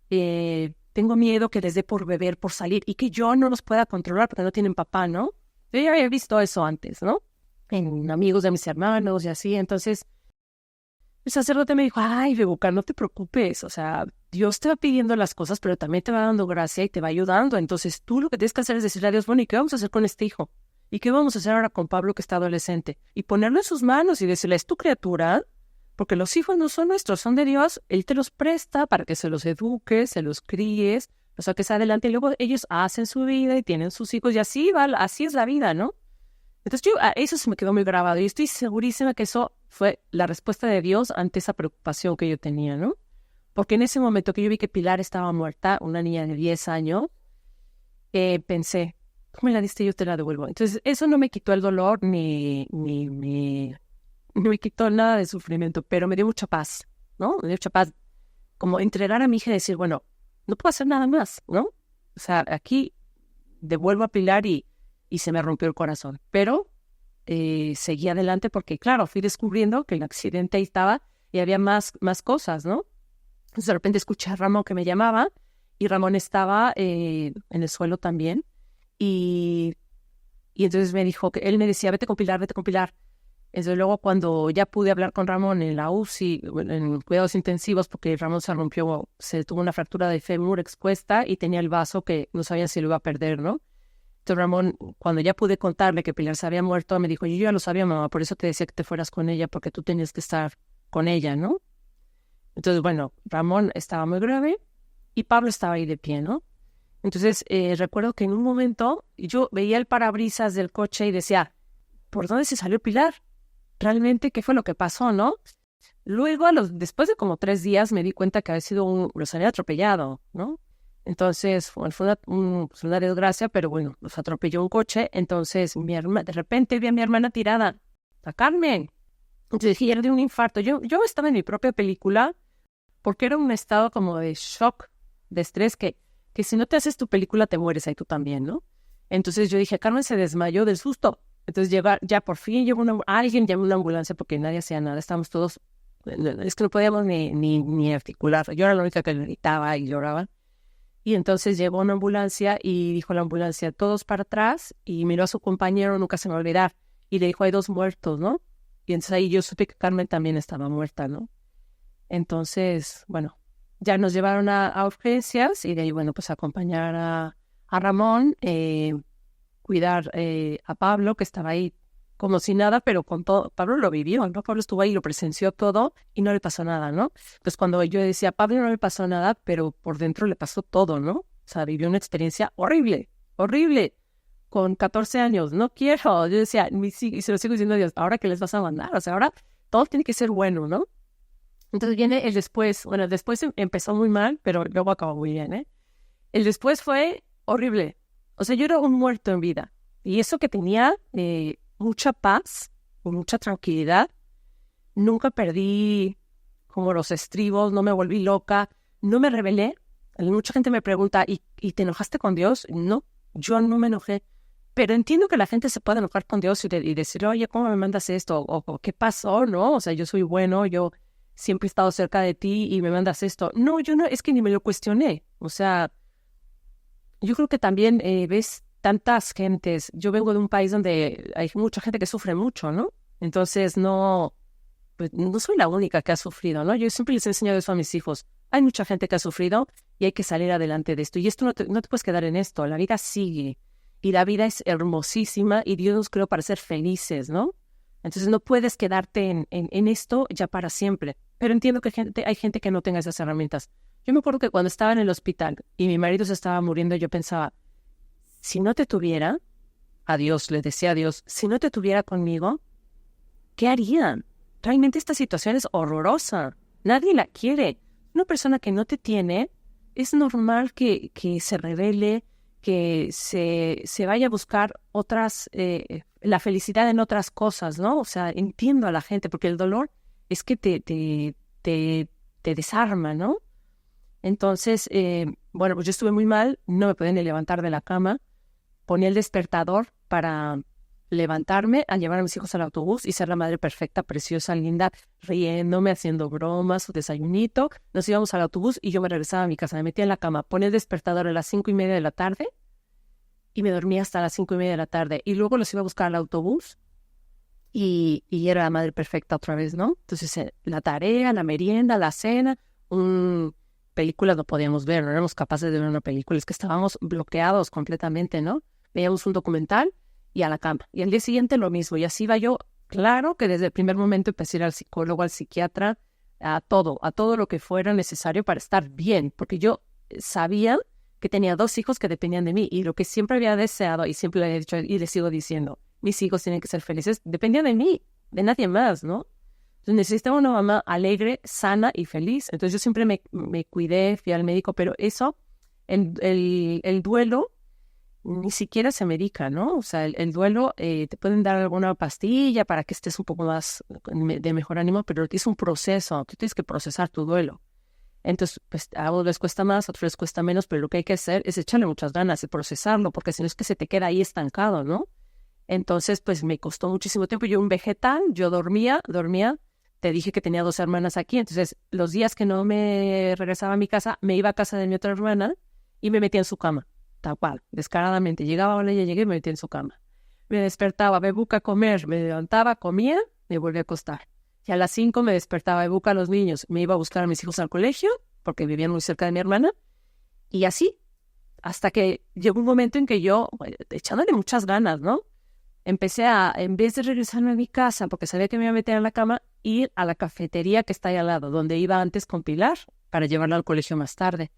Tengo miedo que les dé por beber, por salir, y que yo no los pueda controlar porque no tienen papá, ¿no? Yo ya había visto eso antes, ¿no? En amigos de mis hermanos y así. Entonces, el sacerdote me dijo, ay, Bebuca, no te preocupes. O sea, Dios te va pidiendo las cosas, pero también te va dando gracia y te va ayudando. Entonces, tú lo que tienes que hacer es decirle a Dios, bueno, ¿y qué vamos a hacer con este hijo? ¿Y qué vamos a hacer ahora con Pablo que está adolescente? Y ponerlo en sus manos y decirle, es tu criatura, porque los hijos no son nuestros, son de Dios. Él te los presta para que se los eduques, se los críes, los saques adelante. Y luego ellos hacen su vida y tienen sus hijos y así va, así es la vida, ¿no? Entonces eso se me quedó muy grabado y estoy segurísima que eso fue la respuesta de Dios ante esa preocupación que yo tenía, ¿no? Porque en ese momento que yo vi que Pilar estaba muerta, una niña de 10 años, pensé, ¿cómo me la diste? Yo te la devuelvo. Entonces, eso no me quitó el dolor no me quitó nada de sufrimiento, pero me dio mucha paz, ¿no? Me dio mucha paz. Como entregar a mi hija y decir, bueno, no puedo hacer nada más, ¿no? O sea, aquí devuelvo a Pilar y se me rompió el corazón. Pero seguí adelante porque, claro, fui descubriendo que el accidente ahí estaba y había más cosas, ¿no? Entonces, de repente escuché a Ramón que me llamaba y Ramón estaba en el suelo también. Y entonces me dijo, que él me decía, vete con Pilar, vete con Pilar. Entonces luego cuando ya pude hablar con Ramón en la UCI, en cuidados intensivos, porque Ramón se tuvo una fractura de fémur expuesta y tenía el vaso que no sabía si lo iba a perder, ¿no? Entonces Ramón, cuando ya pude contarle que Pilar se había muerto, me dijo, yo ya lo sabía, mamá, por eso te decía que te fueras con ella, porque tú tenías que estar con ella, ¿no? Entonces, bueno, Ramón estaba muy grave y Pablo estaba ahí de pie, ¿no? Entonces, recuerdo que en un momento yo veía el parabrisas del coche y decía, ¿por dónde se salió Pilar? Realmente, ¿qué fue lo que pasó, no? Luego, después de como 3 días, me di cuenta que había sido los había atropellado, ¿no? Entonces, fue una desgracia, pero bueno, los atropelló un coche. Entonces, de repente vi a mi hermana tirada, a Carmen. Entonces dije, era de un infarto. Yo estaba en mi propia película porque era un estado como de shock, de estrés, que si no te haces tu película te mueres ahí tú también, ¿no? Entonces yo dije, Carmen se desmayó del susto. Entonces ya por fin alguien llamó una ambulancia porque nadie hacía nada. Estábamos todos, es que no podíamos ni articular. Yo era la única que gritaba y lloraba. Y entonces llegó una ambulancia y dijo la ambulancia, todos para atrás, y miró a su compañero, nunca se me va a olvidar, y le dijo, hay 2 muertos, ¿no? Y entonces ahí yo supe que Carmen también estaba muerta, ¿no? Entonces, bueno, ya nos llevaron a urgencias y de ahí, bueno, pues acompañar a Ramón, cuidar a Pablo, que estaba ahí como si nada, pero con todo. Pablo lo vivió, ¿no? Pablo estuvo ahí, lo presenció todo y no le pasó nada, ¿no? Entonces, cuando yo decía, Pablo no le pasó nada, pero por dentro le pasó todo, ¿no? O sea, vivió una experiencia horrible, horrible. Con 14 años, no quiero. Yo decía, y se lo sigo diciendo a Dios, ¿ahora qué les vas a mandar? O sea, ahora todo tiene que ser bueno, ¿no? Entonces viene el después. Bueno, el después empezó muy mal, pero luego acabó muy bien, ¿eh? El después fue horrible. O sea, yo era un muerto en vida. Y eso que tenía mucha paz, mucha tranquilidad. Nunca perdí como los estribos, no me volví loca, no me rebelé. Mucha gente me pregunta, ¿y te enojaste con Dios? No, yo no me enojé. Pero entiendo que la gente se puede enojar con Dios y decir, oye, ¿cómo me mandas esto? O ¿qué pasó? ¿No? O sea, yo soy bueno, yo siempre he estado cerca de ti y me mandas esto. No, yo no, es que ni me lo cuestioné. O sea, yo creo que también ves tantas gentes. Yo vengo de un país donde hay mucha gente que sufre mucho, ¿no? Entonces pues, no soy la única que ha sufrido, ¿no? Yo siempre les he enseñado eso a mis hijos. Hay mucha gente que ha sufrido y hay que salir adelante de esto. Y esto no te puedes quedar en esto. La vida sigue. Y la vida es hermosísima y Dios nos creó para ser felices, ¿no? Entonces no puedes quedarte en esto ya para siempre. Pero entiendo que hay gente que no tenga esas herramientas. Yo me acuerdo que cuando estaba en el hospital y mi marido se estaba muriendo, yo pensaba, si no te tuviera, le decía a Dios, si no te tuviera conmigo, ¿qué harían? Realmente esta situación es horrorosa. Nadie la quiere. Una persona que no te tiene, es normal que se rebele, que se vaya a buscar la felicidad en otras cosas, ¿no? O sea, entiendo a la gente, porque el dolor es que te desarma, ¿no? Entonces, bueno, pues yo estuve muy mal, no me podía ni levantar de la cama, ponía el despertador para levantarme, a llevar a mis hijos al autobús y ser la madre perfecta, preciosa, linda, riéndome, haciendo bromas, su desayunito. Nos íbamos al autobús y yo me regresaba a mi casa, me metía en la cama, ponía el despertador a las 5:30 de la tarde y me dormía hasta las 5:30 de la tarde. Y luego los iba a buscar al autobús y era la madre perfecta otra vez, ¿no? Entonces, la tarea, la merienda, la cena, películas no podíamos ver, no éramos capaces de ver una película, es que estábamos bloqueados completamente, ¿no? Veíamos un documental y a la cama. Y al día siguiente lo mismo. Y así iba yo. Claro que desde el primer momento empecé a ir al psicólogo, al psiquiatra, a todo lo que fuera necesario para estar bien. Porque yo sabía que tenía 2 hijos que dependían de mí. Y lo que siempre había deseado, y siempre le he dicho, y le sigo diciendo, mis hijos tienen que ser felices, dependían de mí, de nadie más, ¿no? Entonces necesitaba una mamá alegre, sana y feliz. Entonces yo siempre me cuidé, fui al médico, pero eso, el duelo ni siquiera se medica, ¿no? O sea, el duelo, te pueden dar alguna pastilla para que estés un poco más de mejor ánimo, pero es un proceso, tú tienes que procesar tu duelo. Entonces, pues a unos les cuesta más, a otros les cuesta menos, pero lo que hay que hacer es echarle muchas ganas y procesarlo, porque si no es que se te queda ahí estancado, ¿no? Entonces, pues me costó muchísimo tiempo. Yo un vegetal, yo dormía. Te dije que tenía 2 hermanas aquí, entonces los días que no me regresaba a mi casa, me iba a casa de mi otra hermana y me metía en su cama, tal cual, descaradamente. Llegaba, hola, ya llegué y me metía en su cama. Me despertaba, Bebuca a comer, me levantaba, comía, me volvía a acostar. Y a las 5 me despertaba, Bebuca a los niños, me iba a buscar a mis hijos al colegio, porque vivían muy cerca de mi hermana, y así, hasta que llegó un momento en que yo, echándole muchas ganas, ¿no? Empecé a, en vez de regresarme a mi casa, porque sabía que me iba a meter en la cama, ir a la cafetería que está ahí al lado, donde iba antes con Pilar, para llevarla al colegio más tarde.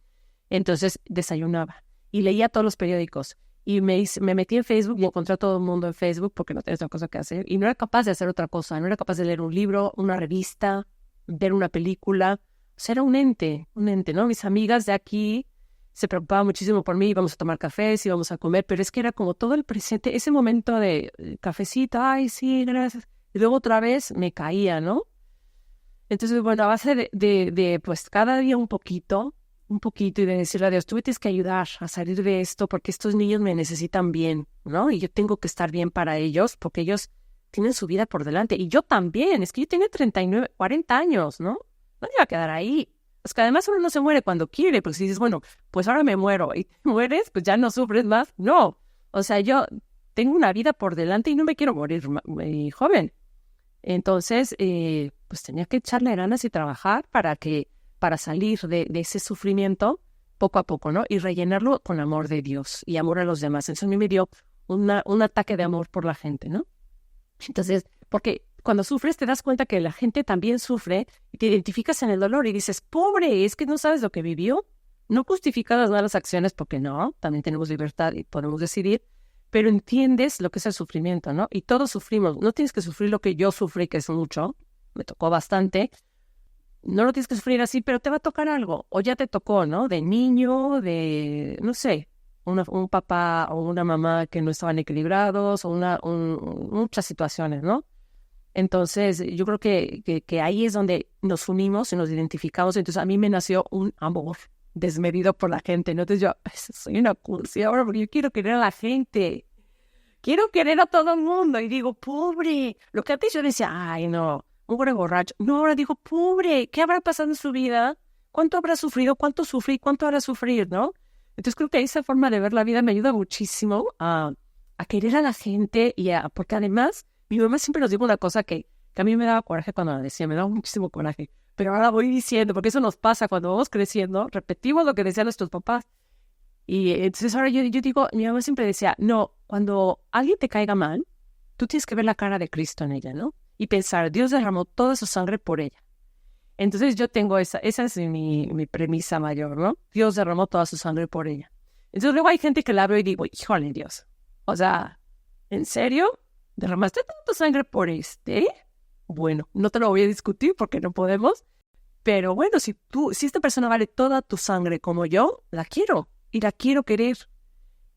Entonces desayunaba y leía todos los periódicos. Y me metí en Facebook y encontré a todo el mundo en Facebook porque no tenía otra cosa que hacer. Y no era capaz de hacer otra cosa. No era capaz de leer un libro, una revista, ver una película. O sea, era un ente, ¿no? Mis amigas de aquí se preocupaban muchísimo por mí, íbamos a tomar cafés, íbamos a comer, pero es que era como todo el presente, ese momento de cafecito, ay, sí, gracias. Y luego otra vez me caía, ¿no? Entonces, bueno, a base de pues cada día un poquito, y de decirle a Dios, tú me tienes que ayudar a salir de esto porque estos niños me necesitan bien, ¿no? Y yo tengo que estar bien para ellos porque ellos tienen su vida por delante. Y yo también, es que yo tenía 39, 40 años, ¿no? No me iba a quedar ahí. Es que además uno no se muere cuando quiere, porque si dices, bueno, pues ahora me muero y te mueres, pues ya no sufres más. No, o sea, yo tengo una vida por delante y no me quiero morir joven. Entonces, pues tenía que echarle ganas y trabajar para salir de ese sufrimiento poco a poco, ¿no? Y rellenarlo con amor de Dios y amor a los demás. Eso a mí me dio un ataque de amor por la gente, ¿no? Entonces, porque cuando sufres te das cuenta que la gente también sufre y te identificas en el dolor y dices, pobre, es que no sabes lo que vivió. No justificas las malas acciones porque no, también tenemos libertad y podemos decidir, pero entiendes lo que es el sufrimiento, ¿no? Y todos sufrimos. No tienes que sufrir lo que yo sufrí, que es mucho, me tocó bastante. No lo tienes que sufrir así, pero te va a tocar algo. O ya te tocó, ¿no? De niño, no sé, un papá o una mamá que no estaban equilibrados, o muchas situaciones, ¿no? Entonces, yo creo que ahí es donde nos unimos y nos identificamos. Entonces, a mí me nació un amor desmedido por la gente, ¿no? Entonces yo soy una cursi ahora porque yo quiero querer a la gente. Quiero querer a todo el mundo. Y digo, pobre. Lo que antes yo decía, ay, no, un pobre borracho. No, ahora digo, pobre. ¿Qué habrá pasado en su vida? ¿Cuánto habrá sufrido? ¿Cuánto sufrí? ¿Cuánto habrá sufrir? ¿No? Entonces creo que esa forma de ver la vida me ayuda muchísimo a querer a la gente porque además mi mamá siempre nos dijo una cosa que a mí me daba coraje cuando la decía, me daba muchísimo coraje. Pero ahora voy diciendo, porque eso nos pasa cuando vamos creciendo, repetimos lo que decían nuestros papás. Y entonces ahora yo digo, mi mamá siempre decía, no, cuando alguien te caiga mal, tú tienes que ver la cara de Cristo en ella, ¿no? Y pensar, Dios derramó toda su sangre por ella. Entonces yo tengo esa es mi premisa mayor, ¿no? Dios derramó toda su sangre por ella. Entonces luego hay gente que la veo y digo, híjole Dios, o sea, ¿en serio? ¿Derramaste toda tu sangre por este? Bueno, no te lo voy a discutir porque no podemos, pero bueno, si esta persona vale toda tu sangre como yo, la quiero y la quiero querer.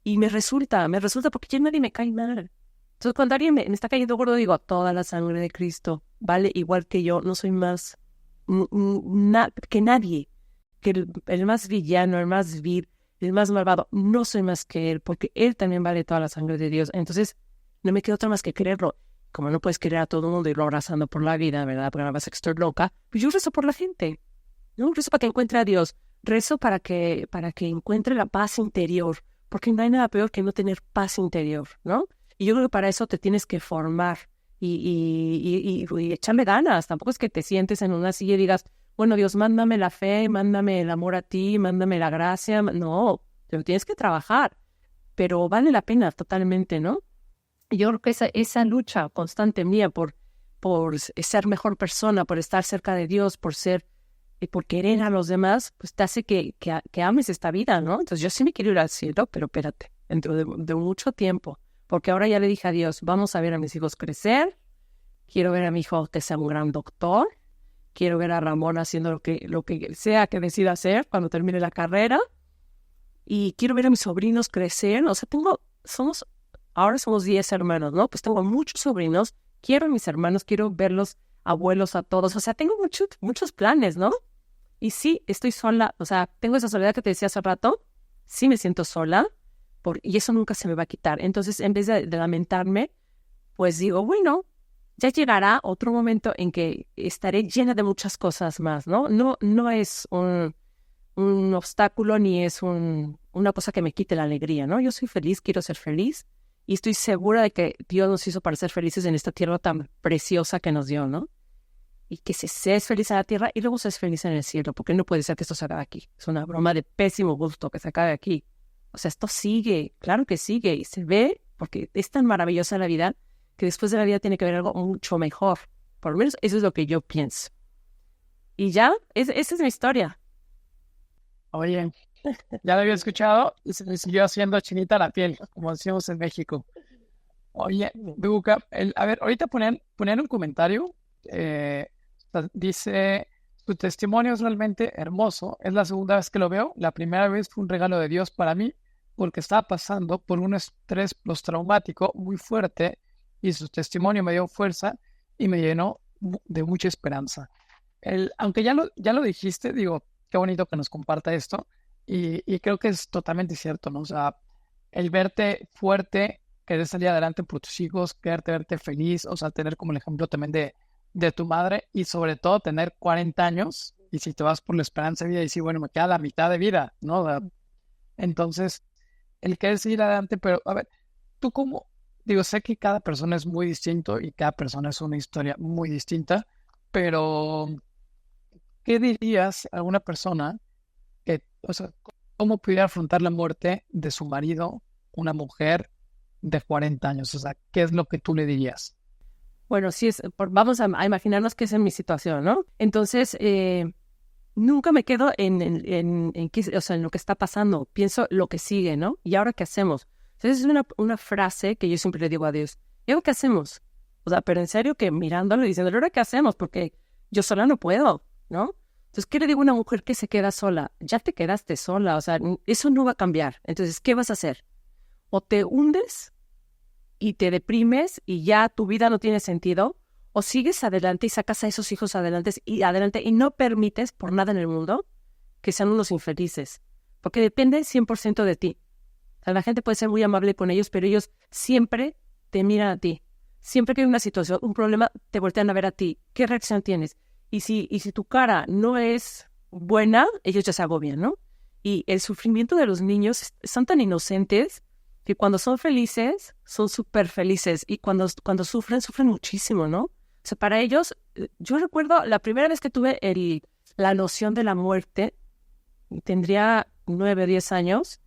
Y me resulta porque ya nadie me cae mal. Entonces cuando alguien me está cayendo gordo, digo, toda la sangre de Cristo vale igual que yo, no soy más que nadie, que el más villano, el más vil, el más malvado, no soy más que él, porque él también vale toda la sangre de Dios. Entonces no me queda otra más que quererlo. Como no puedes querer a todo el mundo y irlo abrazando por la vida, ¿verdad? Porque no vas a estar loca. Pues yo rezo por la gente, ¿no? Rezo para que encuentre a Dios. Rezo para que encuentre la paz interior. Porque no hay nada peor que no tener paz interior, ¿no? Y yo creo que para eso te tienes que formar y echarle ganas. Tampoco es que te sientes en una silla y digas, bueno, Dios, mándame la fe, mándame el amor a ti, mándame la gracia. No, te lo tienes que trabajar. Pero vale la pena totalmente, ¿no? Y yo creo que esa lucha constante mía por ser mejor persona, por estar cerca de Dios, por querer a los demás, pues te hace que ames esta vida, ¿no? Entonces yo sí me quiero ir al cielo, pero espérate, dentro de mucho tiempo, porque ahora ya le dije a Dios, vamos a ver a mis hijos crecer, quiero ver a mi hijo que sea un gran doctor, quiero ver a Ramón haciendo lo que sea que decida hacer cuando termine la carrera, y quiero ver a mis sobrinos crecer. O sea, ahora somos 10 hermanos, ¿no? Pues tengo muchos sobrinos, quiero a mis hermanos, quiero verlos abuelos a todos, o sea, tengo muchos planes, ¿no? Y sí, estoy sola, o sea, tengo esa soledad que te decía hace rato, sí me siento sola, y eso nunca se me va a quitar. Entonces, en vez de lamentarme, pues digo, bueno, ya llegará otro momento en que estaré llena de muchas cosas más, ¿no? No es un obstáculo ni es una cosa que me quite la alegría, ¿no? Yo soy feliz, quiero ser feliz y estoy segura de que Dios nos hizo para ser felices en esta tierra tan preciosa que nos dio, ¿no? Y que se es feliz en la tierra y luego se es feliz en el cielo, porque no puede ser que esto se acabe aquí. Es una broma de pésimo gusto que se acabe aquí. O sea, esto sigue, claro que sigue, y se ve, porque es tan maravillosa la vida, que después de la vida tiene que haber algo mucho mejor. Por lo menos eso es lo que yo pienso. Y ya, esa es mi historia. Oye, ya lo había escuchado y se me siguió haciendo chinita la piel, como decimos en México. Oye, Bebuka, a ver, ahorita ponían un comentario, dice, su testimonio es realmente hermoso, es la segunda vez que lo veo, la primera vez fue un regalo de Dios para mí, porque estaba pasando por un estrés postraumático muy fuerte y su testimonio me dio fuerza y me llenó de mucha esperanza. Aunque ya lo dijiste, digo, qué bonito que nos comparta esto y creo que es totalmente cierto, ¿no? O sea, el verte fuerte, querer salir adelante por tus hijos, quererte verte feliz, o sea, tener como el ejemplo también de tu madre y sobre todo tener 40 años y si te vas por la esperanza de vida y decir, bueno, me queda la mitad de vida, ¿no? O sea, entonces, el querer seguir adelante, pero a ver, tú cómo, digo, sé que cada persona es muy distinto y cada persona es una historia muy distinta, pero ¿qué dirías a alguna persona que, o sea, cómo pudiera afrontar la muerte de su marido, una mujer de 40 años? O sea, ¿qué es lo que tú le dirías? Bueno, sí, vamos a imaginarnos que esa es mi situación, ¿no? Entonces, nunca me quedo o sea, en lo que está pasando. Pienso lo que sigue, ¿no? ¿Y ahora qué hacemos? Entonces, es una frase que yo siempre le digo a Dios. ¿Y ahora qué hacemos? O sea, pero en serio que mirándolo y diciéndole, ¿ahora qué hacemos? Porque yo sola no puedo, ¿no? Entonces, ¿qué le digo a una mujer que se queda sola? Ya te quedaste sola, o sea, eso no va a cambiar. Entonces, ¿qué vas a hacer? O te hundes y te deprimes y ya tu vida no tiene sentido, o sigues adelante y sacas a esos hijos adelante y no permites por nada en el mundo que sean unos infelices, porque depende 100% de ti. O sea, la gente puede ser muy amable con ellos, pero ellos siempre te miran a ti. Siempre que hay una situación, un problema, te voltean a ver a ti. ¿Qué reacción tienes? Y si tu cara no es buena, ellos ya se agobian, ¿no? Y el sufrimiento de los niños son tan inocentes que cuando son felices, son súper felices. Y cuando sufren muchísimo, ¿no? O sea, para ellos, yo recuerdo la primera vez que tuve la noción de la muerte, tendría 9 o 10 años,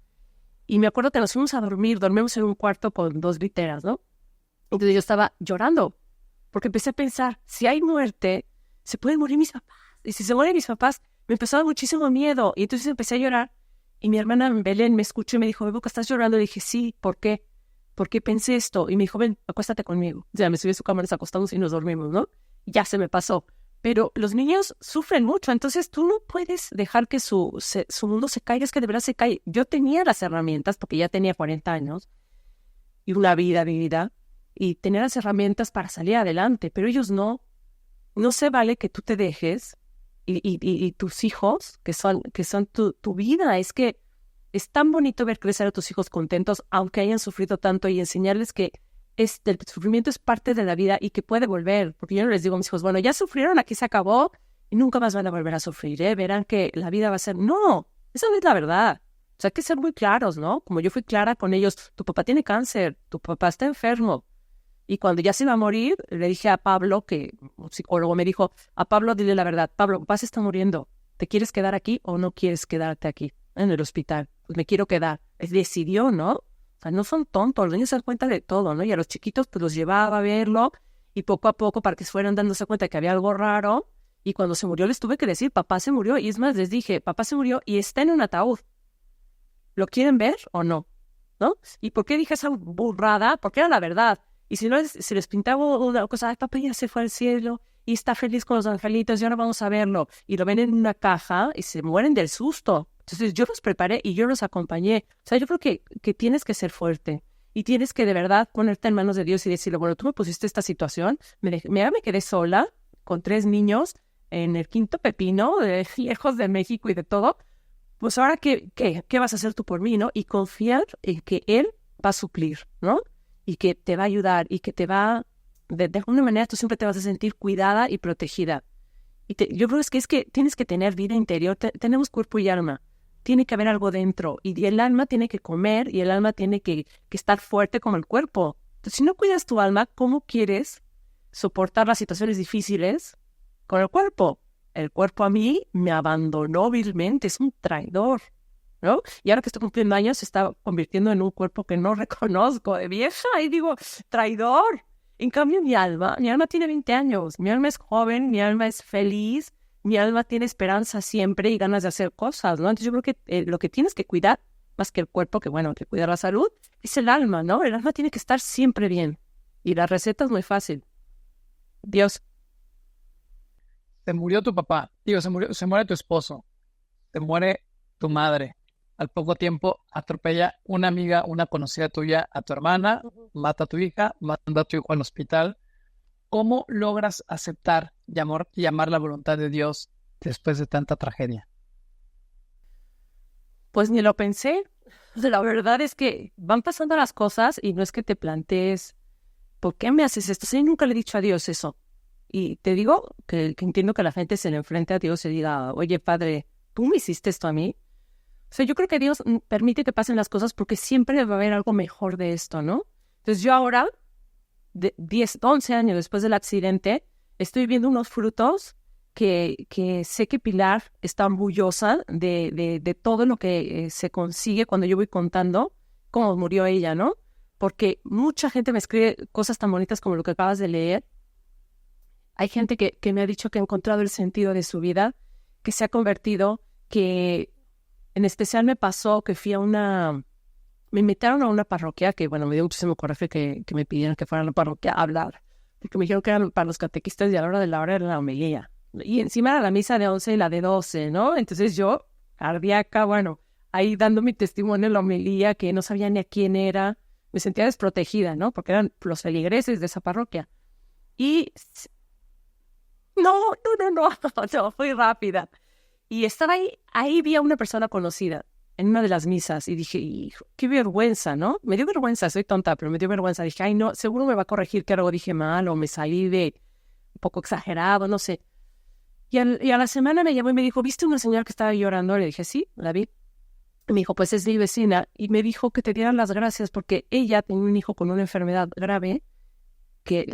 y me acuerdo que nos fuimos a dormimos en un cuarto con 2 literas, ¿no? Entonces yo estaba llorando, porque empecé a pensar, si hay muerte, se pueden morir mis papás. Y si se mueren mis papás, me empezó a dar muchísimo miedo. Y entonces empecé a llorar. Y mi hermana Belén me escuchó y me dijo, Bebuka, ¿estás llorando? Le dije, sí, ¿por qué? ¿Por qué pensé esto? Y me dijo, ven, acuéstate conmigo. Ya me subí a su cama, nos acostamos y nos dormimos, ¿no? Y ya se me pasó. Pero los niños sufren mucho, entonces tú no puedes dejar que su mundo se caiga, es que de verdad se cae. Yo tenía las herramientas, porque ya tenía 40 años, y una vida vivida, y tenía las herramientas para salir adelante, pero ellos no. No se vale que tú te dejes y tus hijos, que son tu vida. Es que es tan bonito ver crecer a tus hijos contentos, aunque hayan sufrido tanto, y enseñarles que el sufrimiento es parte de la vida y que puede volver. Porque yo no les digo a mis hijos, bueno, ya sufrieron, aquí se acabó y nunca más van a volver a sufrir, ¿eh? Verán que la vida va a ser... No, esa no es la verdad. O sea, hay que ser muy claros, ¿no? Como yo fui clara con ellos, tu papá tiene cáncer, tu papá está enfermo. Y cuando ya se iba a morir, le dije a Pablo, que un psicólogo me dijo, a Pablo dile la verdad, Pablo, papá se está muriendo, ¿te quieres quedar aquí o no quieres quedarte aquí en el hospital? Pues me quiero quedar. Él decidió, ¿no? O sea, no son tontos, los niños se dan cuenta de todo, ¿no? Y a los chiquitos pues los llevaba a verlo y poco a poco para que fueran dándose cuenta que había algo raro. Y cuando se murió les tuve que decir, papá se murió. Y es más, les dije, papá se murió y está en un ataúd. ¿Lo quieren ver o no? ¿No? ¿Y por qué dije esa burrada? Porque era la verdad. Y si no, si les pintaba una cosa, ay, papá ya se fue al cielo y está feliz con los angelitos y ahora vamos a verlo. Y lo ven en una caja y se mueren del susto. Entonces yo los preparé y yo los acompañé. O sea, yo creo que tienes que ser fuerte y tienes que de verdad ponerte en manos de Dios y decirle, bueno, tú me pusiste esta situación, me quedé sola con 3 niños en el quinto pepino, lejos de México y de todo. Pues ahora, ¿qué vas a hacer tú por mí, no? Y confiar en que Él va a suplir, ¿no? Y que te va a ayudar y que te va, de alguna manera tú siempre te vas a sentir cuidada y protegida. Y yo creo que es que tienes que tener vida interior, tenemos cuerpo y alma, tiene que haber algo dentro y el alma tiene que comer y el alma tiene que estar fuerte como el cuerpo. Entonces, si no cuidas tu alma, ¿cómo quieres soportar las situaciones difíciles con el cuerpo? El cuerpo a mí me abandonó vilmente, es un traidor, ¿no? Y ahora que estoy cumpliendo años, se está convirtiendo en un cuerpo que no reconozco de vieja. Y digo, traidor. En cambio, mi alma tiene 20 años. Mi alma es joven, mi alma es feliz, mi alma tiene esperanza siempre y ganas de hacer cosas, ¿no? Entonces yo creo que lo que tienes que cuidar, más que el cuerpo, que bueno, que cuidar la salud, es el alma, ¿no? El alma tiene que estar siempre bien. Y la receta es muy fácil. Dios. Se murió tu papá, digo, se muere tu esposo, se muere tu madre. Al poco tiempo atropella una amiga, una conocida tuya, a tu hermana, mata a tu hija, manda a tu hijo al hospital. ¿Cómo logras aceptar y llamar la voluntad de Dios después de tanta tragedia? Pues ni lo pensé. La verdad es que van pasando las cosas y no es que te plantees, ¿por qué me haces esto? Sí, nunca le he dicho a Dios eso. Y te digo que entiendo que la gente se le enfrente a Dios y diga, oye, Padre, ¿tú me hiciste esto a mí? O sea, yo creo que Dios permite que pasen las cosas porque siempre va a haber algo mejor de esto, ¿no? Entonces yo ahora, de 10, 11 años después del accidente, estoy viendo unos frutos que sé que Pilar está orgullosa de todo lo que se consigue cuando yo voy contando cómo murió ella, ¿no? Porque mucha gente me escribe cosas tan bonitas como lo que acabas de leer. Hay gente que me ha dicho que ha encontrado el sentido de su vida, que se ha convertido, que en especial me pasó que me invitaron a una parroquia, que bueno, me dio muchísimo coraje que me pidieran que fuera a la parroquia a hablar, porque me dijeron que eran para los catequistas y a la hora era la homilía. Y encima era la misa de 11 y la de 12, ¿no? Entonces yo, cardíaca, bueno, ahí dando mi testimonio en la homilía, que no sabía ni a quién era, me sentía desprotegida, ¿no? Porque eran los feligreses de esa parroquia. Y no, fui rápida. Y estaba ahí vi a una persona conocida en una de las misas y dije, hijo, qué vergüenza, ¿no? Me dio vergüenza, soy tonta, pero me dio vergüenza. Dije, ay, no, seguro me va a corregir que algo dije mal o me salí de un poco exagerado, no sé. Y a la semana me llamó y me dijo, ¿viste una señora que estaba llorando? Le dije, sí, la vi. Y me dijo, pues es mi vecina. Y me dijo que te dieran las gracias porque ella tenía un hijo con una enfermedad grave que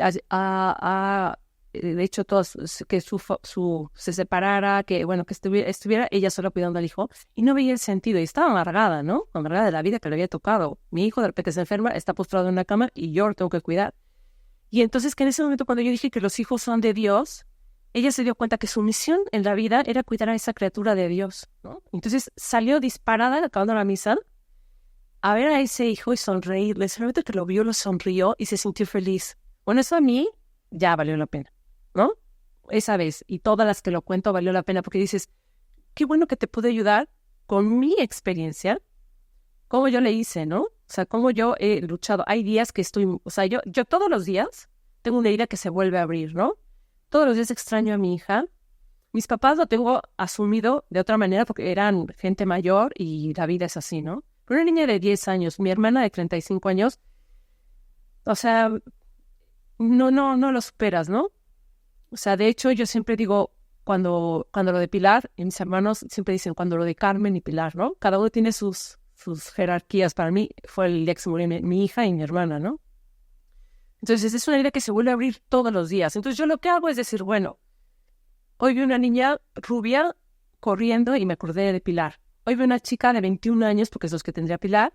de hecho todos que se separara, que bueno, que estuviera ella sola cuidando al hijo y no veía el sentido y estaba amargada, ¿no? Amargada de la vida que le había tocado. Mi hijo de repente se enferma, está postrado en una cama y yo lo tengo que cuidar. Y entonces que en ese momento cuando yo dije que los hijos son de Dios, ella se dio cuenta que su misión en la vida era cuidar a esa criatura de Dios, ¿no? Entonces salió disparada acabando la misa a ver a ese hijo y sonreírle. Ese momento que lo vio, lo sonrió y se sintió feliz. Bueno, eso a mí ya valió la pena, ¿no? Esa vez y todas las que lo cuento valió la pena porque dices, qué bueno que te pude ayudar con mi experiencia, cómo yo le hice, ¿no? O sea, cómo yo he luchado. Hay días que o sea, yo todos los días tengo una herida que se vuelve a abrir, ¿no? Todos los días extraño a mi hija. Mis papás lo tengo asumido de otra manera porque eran gente mayor y la vida es así, ¿no? Pero una niña de 10 años, mi hermana de 35 años, o sea, no lo superas, ¿no? O sea, de hecho, yo siempre digo, cuando lo de Pilar, y mis hermanos siempre dicen, cuando lo de Carmen y Pilar, ¿no? Cada uno tiene sus jerarquías. Para mí fue el día que se murió mi hija y mi hermana, ¿no? Entonces, es una herida que se vuelve a abrir todos los días. Entonces, yo lo que hago es decir, bueno, hoy vi una niña rubia corriendo y me acordé de Pilar. Hoy vi una chica de 21 años, porque es los que tendría Pilar,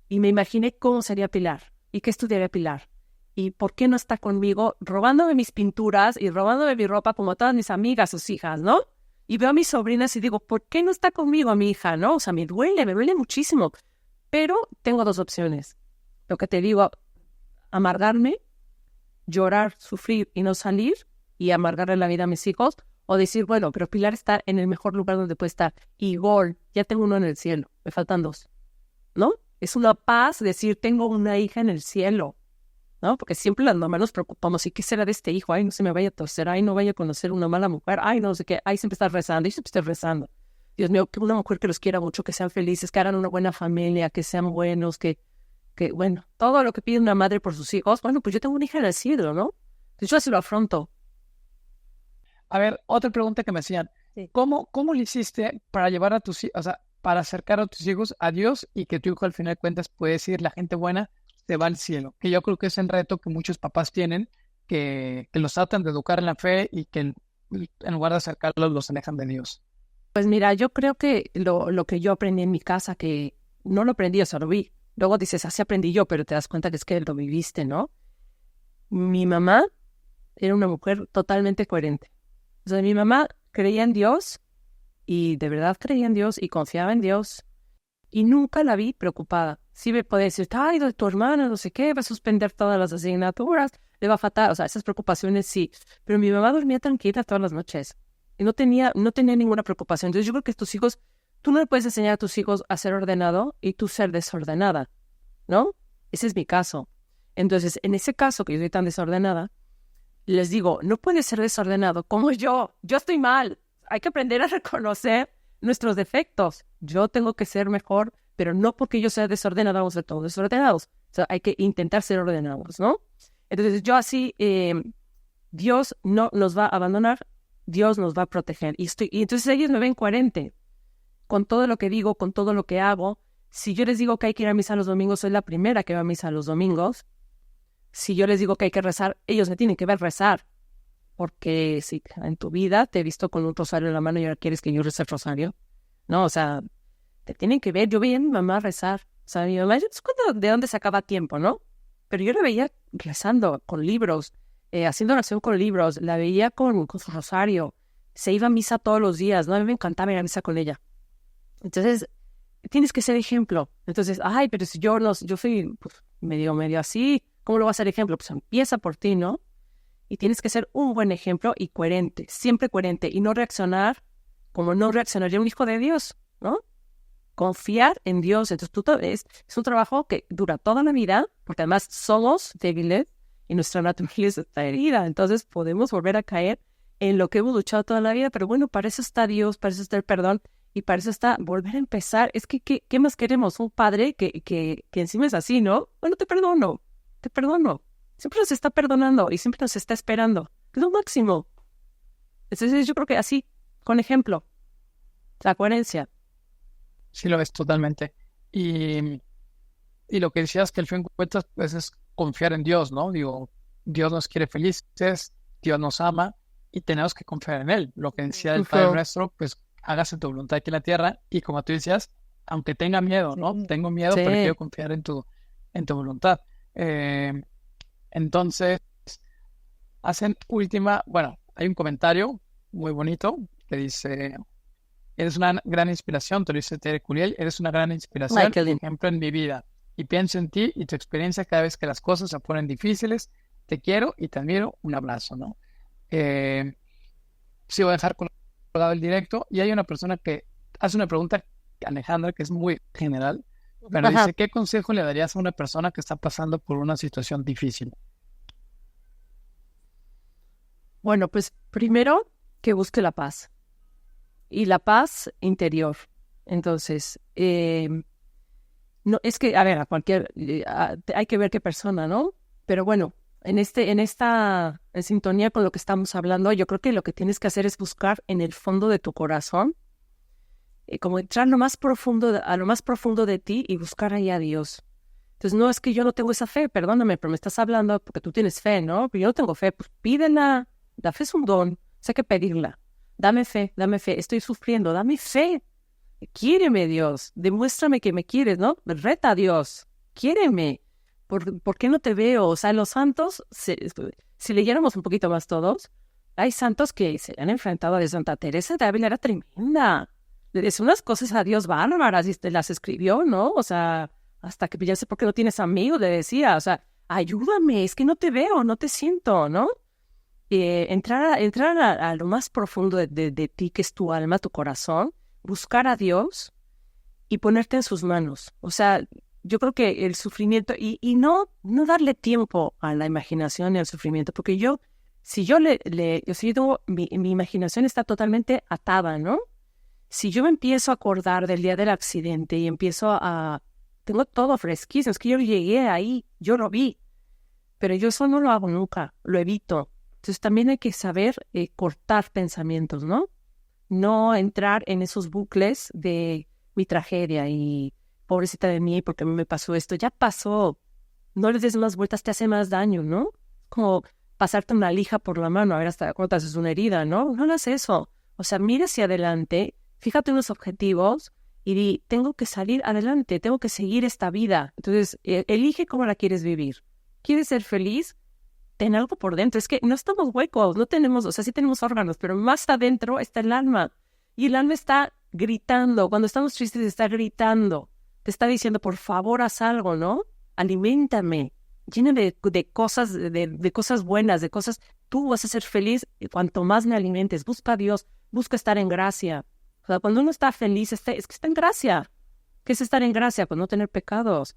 y me imaginé cómo sería Pilar y qué estudiaría Pilar y por qué no está conmigo robándome mis pinturas y robándome mi ropa como todas mis amigas, sus hijas, ¿no? Y veo a mis sobrinas y digo, ¿por qué no está conmigo a mi hija, no? O sea, me duele muchísimo. Pero tengo dos opciones. Lo que te digo, amargarme, llorar, sufrir y no salir y amargarle la vida a mis hijos, o decir, bueno, pero Pilar está en el mejor lugar donde puede estar. Y gol, ya tengo uno en el cielo, me faltan dos, ¿no? Es una paz decir, tengo una hija en el cielo, ¿no? Porque siempre las mamás nos preocupamos, ¿y qué será de este hijo? Ay, no se me vaya a torcer, ay, no vaya a conocer una mala mujer, ay, no sé qué, ay, siempre está rezando, y siempre estoy rezando. Dios mío, que una mujer que los quiera mucho, que sean felices, que hagan una buena familia, que sean buenos, que bueno, todo lo que pide una madre por sus hijos, bueno, pues yo tengo una hija en el cielo, ¿no? Entonces yo así lo afronto. A ver, otra pregunta que me hacían. Sí. ¿Cómo le hiciste para llevar a o sea, para acercar a tus hijos a Dios y que tu hijo al final de cuentas puede decir, la gente buena se va al cielo? Que yo creo que es el reto que muchos papás tienen, que los tratan de educar en la fe y que en lugar de acercarlos los alejan de Dios. Pues mira, yo creo que lo que yo aprendí en mi casa, que no lo aprendí, o sea, lo vi. Luego dices, así aprendí yo, pero te das cuenta que es que lo viviste, ¿no? Mi mamá era una mujer totalmente coherente. O sea, mi mamá creía en Dios y de verdad creía en Dios y confiaba en Dios y nunca la vi preocupada. Sí me podía decir, ay, tu hermana, no sé qué, va a suspender todas las asignaturas, le va a faltar, o sea, esas preocupaciones sí. Pero mi mamá dormía tranquila todas las noches y no tenía ninguna preocupación. Entonces yo creo que tus hijos, tú no le puedes enseñar a tus hijos a ser ordenado y tú ser desordenada, ¿no? Ese es mi caso. Entonces, en ese caso que yo soy tan desordenada, les digo, no puedes ser desordenado como yo estoy mal. Hay que aprender a reconocer nuestros defectos. Yo tengo que ser mejor, pero no porque yo sea desordenado, vamos a ser todos desordenados. O sea, hay que intentar ser ordenados, ¿no? Entonces, yo así, Dios no nos va a abandonar, Dios nos va a proteger. Y entonces ellos me ven coherente con todo lo que digo, con todo lo que hago. Si yo les digo que hay que ir a misa los domingos, soy la primera que va a misa los domingos. Si yo les digo que hay que rezar, ellos me tienen que ver rezar. Porque si en tu vida te he visto con un rosario en la mano y ahora quieres que yo rece el rosario. No, o sea, te tienen que ver. Yo veía a mi mamá rezar. O sea, mi mamá, yo no sé de dónde sacaba tiempo, ¿no? Pero yo la veía rezando con libros, haciendo oración con libros. La veía con su rosario. Se iba a misa todos los días, ¿no? A mí me encantaba ir a misa con ella. Entonces, tienes que ser ejemplo. Entonces, ay, pero si yo soy pues, medio así, ¿cómo lo vas a ser ejemplo? Pues empieza por ti, ¿no? Y tienes que ser un buen ejemplo y coherente, siempre coherente, y no reaccionar como no reaccionaría un hijo de Dios, ¿no? Confiar en Dios. Entonces, es un trabajo que dura toda la vida, porque además somos débiles y nuestra naturaleza está herida. Entonces, podemos volver a caer en lo que hemos luchado toda la vida, pero bueno, para eso está Dios, para eso está el perdón, y para eso está volver a empezar. Es que, ¿qué más queremos? Un padre que encima es así, ¿no? Bueno, te perdono. Siempre nos está perdonando y siempre nos está esperando. Es lo máximo. Entonces yo creo que así, con ejemplo, la coherencia. Sí, lo ves totalmente. Y lo que decías que al fin de cuentas pues, es confiar en Dios, ¿no? Digo, Dios nos quiere felices, Dios nos ama y tenemos que confiar en Él. Lo que decía el Padre Nuestro, pues hágase tu voluntad aquí en la tierra y como tú decías, aunque tenga miedo, ¿no? Tengo miedo, pero quiero confiar en tu voluntad. Entonces, bueno, hay un comentario muy bonito que dice, eres una gran inspiración, te lo dice Tere Curiel, eres una gran inspiración y ejemplo en mi vida. Y pienso en ti y tu experiencia cada vez que las cosas se ponen difíciles. Te quiero y te admiro. Un abrazo, ¿no? Sí, voy a dejar colgado el directo. Y hay una persona que hace una pregunta, Alejandra, que es muy general, pero dice, ¿qué consejo le darías a una persona que está pasando por una situación difícil? Bueno, pues primero que busque la paz. Y la paz interior. Entonces, no, es que, a ver, hay que ver qué persona, ¿no? Pero bueno, en sintonía con lo que estamos hablando, yo creo que lo que tienes que hacer es buscar en el fondo de tu corazón, como entrar a lo más profundo de ti y buscar ahí a Dios. Entonces, no es que yo no tengo esa fe, perdóname, pero me estás hablando porque tú tienes fe, ¿no? Pero yo no tengo fe, pues pídela. La fe es un don, hay que pedirla. Dame fe, estoy sufriendo, dame fe. Quiéreme, Dios, demuéstrame que me quieres, ¿no? Reta a Dios, quiéreme. ¿Por qué no te veo? O sea, los santos, si leyéramos un poquito más todos, hay santos que se han enfrentado a Santa Teresa de Ávila, era tremenda. Le decía unas cosas a Dios bárbaras y las escribió, ¿no? O sea, hasta que ya sé por qué no tienes amigos, le decía, o sea, ayúdame, es que no te veo, no te siento, ¿no? Entrar a lo más profundo de ti, que es tu alma, tu corazón, buscar a Dios y ponerte en sus manos. O sea, yo creo que el sufrimiento, y no darle tiempo a la imaginación y al sufrimiento, porque si yo tengo, mi imaginación está totalmente atada, ¿no? Si yo me empiezo a acordar del día del accidente y tengo todo fresquísimo, es que yo llegué ahí, yo lo vi, pero yo eso no lo hago nunca, lo evito. Entonces también hay que saber cortar pensamientos, ¿no? No entrar en esos bucles de mi tragedia y pobrecita de mí porque a mí me pasó esto. Ya pasó, no les des más vueltas, te hace más daño, ¿no? Como pasarte una lija por la mano, a ver hasta cuánto haces una herida, ¿no? No hagas eso. O sea, mira hacia adelante, fíjate unos objetivos y di, tengo que salir adelante, tengo que seguir esta vida. Entonces, elige cómo la quieres vivir. ¿Quieres ser feliz? Ten algo por dentro. Es que no estamos huecos, no tenemos, o sea, sí tenemos órganos, pero más adentro está el alma. Y el alma está gritando. Cuando estamos tristes está gritando. Te está diciendo, por favor, haz algo, ¿no? Aliméntame. Lléname de cosas, de cosas buenas, de cosas. Tú vas a ser feliz cuanto más me alimentes. Busca a Dios, busca estar en gracia. O sea, cuando uno está feliz, es que está en gracia. ¿Qué es estar en gracia? Pues no tener pecados.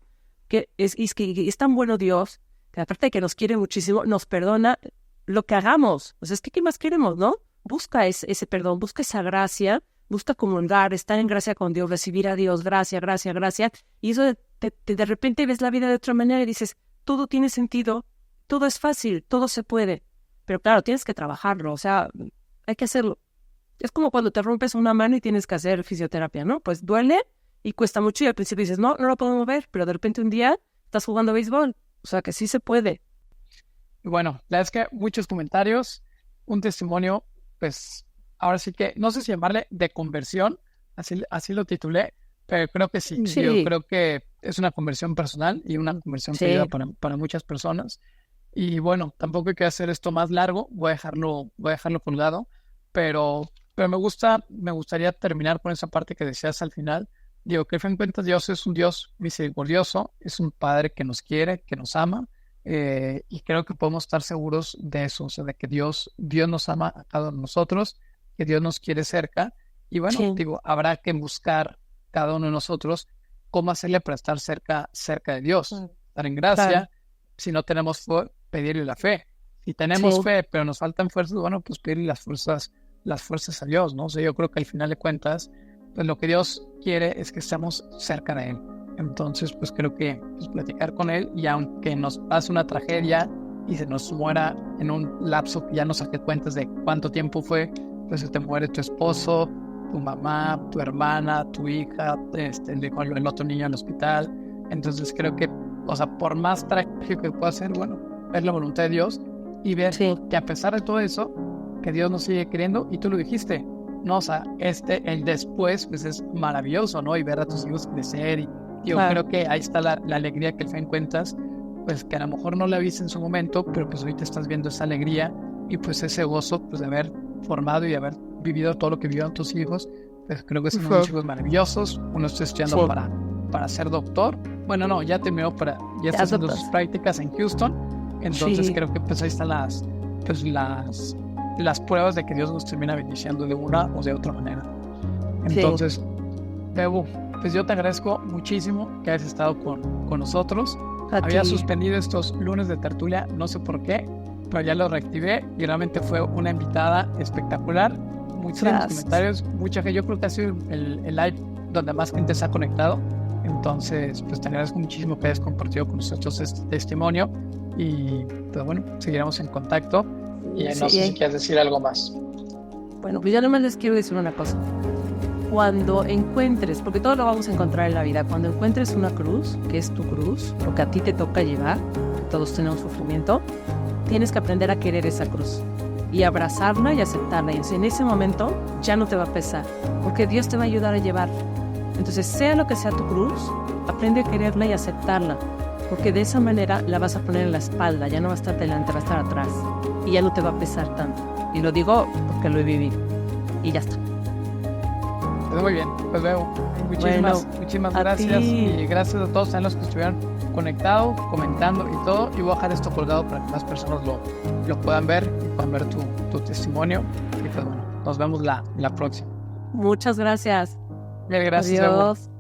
Que es tan bueno Dios, que aparte de que nos quiere muchísimo, nos perdona lo que hagamos. O sea, es que ¿qué más queremos, no? Busca ese perdón, busca esa gracia, busca comulgar, estar en gracia con Dios, recibir a Dios, gracia, gracia, gracia. Y eso de repente ves la vida de otra manera y dices, todo tiene sentido, todo es fácil, todo se puede. Pero claro, tienes que trabajarlo, o sea, hay que hacerlo. Es como cuando te rompes una mano y tienes que hacer fisioterapia, ¿no? Pues duele y cuesta mucho y al principio dices, no lo puedo mover, pero de repente un día estás jugando béisbol. O sea, que sí se puede. Bueno, la verdad es que muchos comentarios, un testimonio, pues ahora sí que, no sé si llamarle de conversión, así lo titulé, pero creo que sí. Sí. Yo creo que es una conversión personal y una conversión que ayuda para muchas personas. Y bueno, tampoco hay que hacer esto más largo, voy a dejarlo colgado, pero me gustaría terminar con esa parte que decías al final. Digo, que al fin de cuentas Dios es un Dios misericordioso, es un Padre que nos quiere, que nos ama, y creo que podemos estar seguros de eso, o sea, de que Dios nos ama a cada uno de nosotros, que Dios nos quiere cerca, y bueno, Sí. digo, habrá que buscar cada uno de nosotros cómo hacerle para estar cerca de Dios, estar en gracia. Claro. Si no tenemos fe, pedirle la fe. Si tenemos Sí. fe, pero nos faltan fuerzas, bueno, pues pedirle las fuerzas a Dios, ¿no? O sea, yo creo que al final de cuentas, pues lo que Dios quiere es que estemos cerca de Él. Entonces, pues creo que pues, platicar con Él, y aunque nos pase una tragedia y se nos muera en un lapso que ya no saqué cuentas de cuánto tiempo fue, pues se te muere tu esposo, tu mamá, tu hermana, tu hija, el otro niño en el hospital. Entonces creo que, o sea, por más trágico que pueda ser, bueno, ver la voluntad de Dios y ver que a pesar de todo eso, que Dios nos sigue queriendo, y tú lo dijiste, no, o sea, el después, pues es maravilloso, ¿no? Y ver a tus hijos crecer, y yo creo que ahí está la alegría que al fin cuentas, pues que a lo mejor no la viste en su momento, pero pues ahorita estás viendo esa alegría y pues ese gozo, pues de haber formado y haber vivido todo lo que vivieron tus hijos. Pues creo que son unos hijos maravillosos. Uno está estudiando para ser doctor. Bueno, no, ya terminó ya está haciendo sus prácticas en Houston. Entonces creo que pues ahí están las pruebas de que Dios nos termina bendiciendo de una o de otra manera. Entonces, Bebu, pues yo te agradezco muchísimo que hayas estado con nosotros. Había suspendido estos lunes de tertulia, no sé por qué, pero ya lo reactivé y realmente fue una invitada espectacular. Muchísimos comentarios, mucha gente. Yo creo que ha sido el live donde más gente se ha conectado. Entonces, pues te agradezco muchísimo que hayas compartido con nosotros este testimonio. Y pues bueno, seguiremos en contacto. Y no sé si quieres decir algo más. Bueno, pues yo nomás les quiero decir una cosa. Cuando encuentres, porque todo lo vamos a encontrar en la vida, cuando encuentres una cruz, que es tu cruz, lo que a ti te toca llevar, todos tenemos sufrimiento, tienes que aprender a querer esa cruz y abrazarla y aceptarla. Y en ese momento ya no te va a pesar, porque Dios te va a ayudar a llevar. Entonces, sea lo que sea tu cruz, aprende a quererla y aceptarla, porque de esa manera la vas a poner en la espalda, ya no va a estar delante, va a estar atrás y ya no te va a pesar tanto. Y lo digo porque lo he vivido y ya está. Pues muy bien, pues Bebo, muchísimas gracias y gracias a todos los que estuvieron conectados, comentando y todo, y voy a dejar esto colgado para que más personas lo puedan ver y puedan ver tu testimonio y pues bueno, nos vemos la próxima. Muchas gracias. Bien, gracias. Adiós.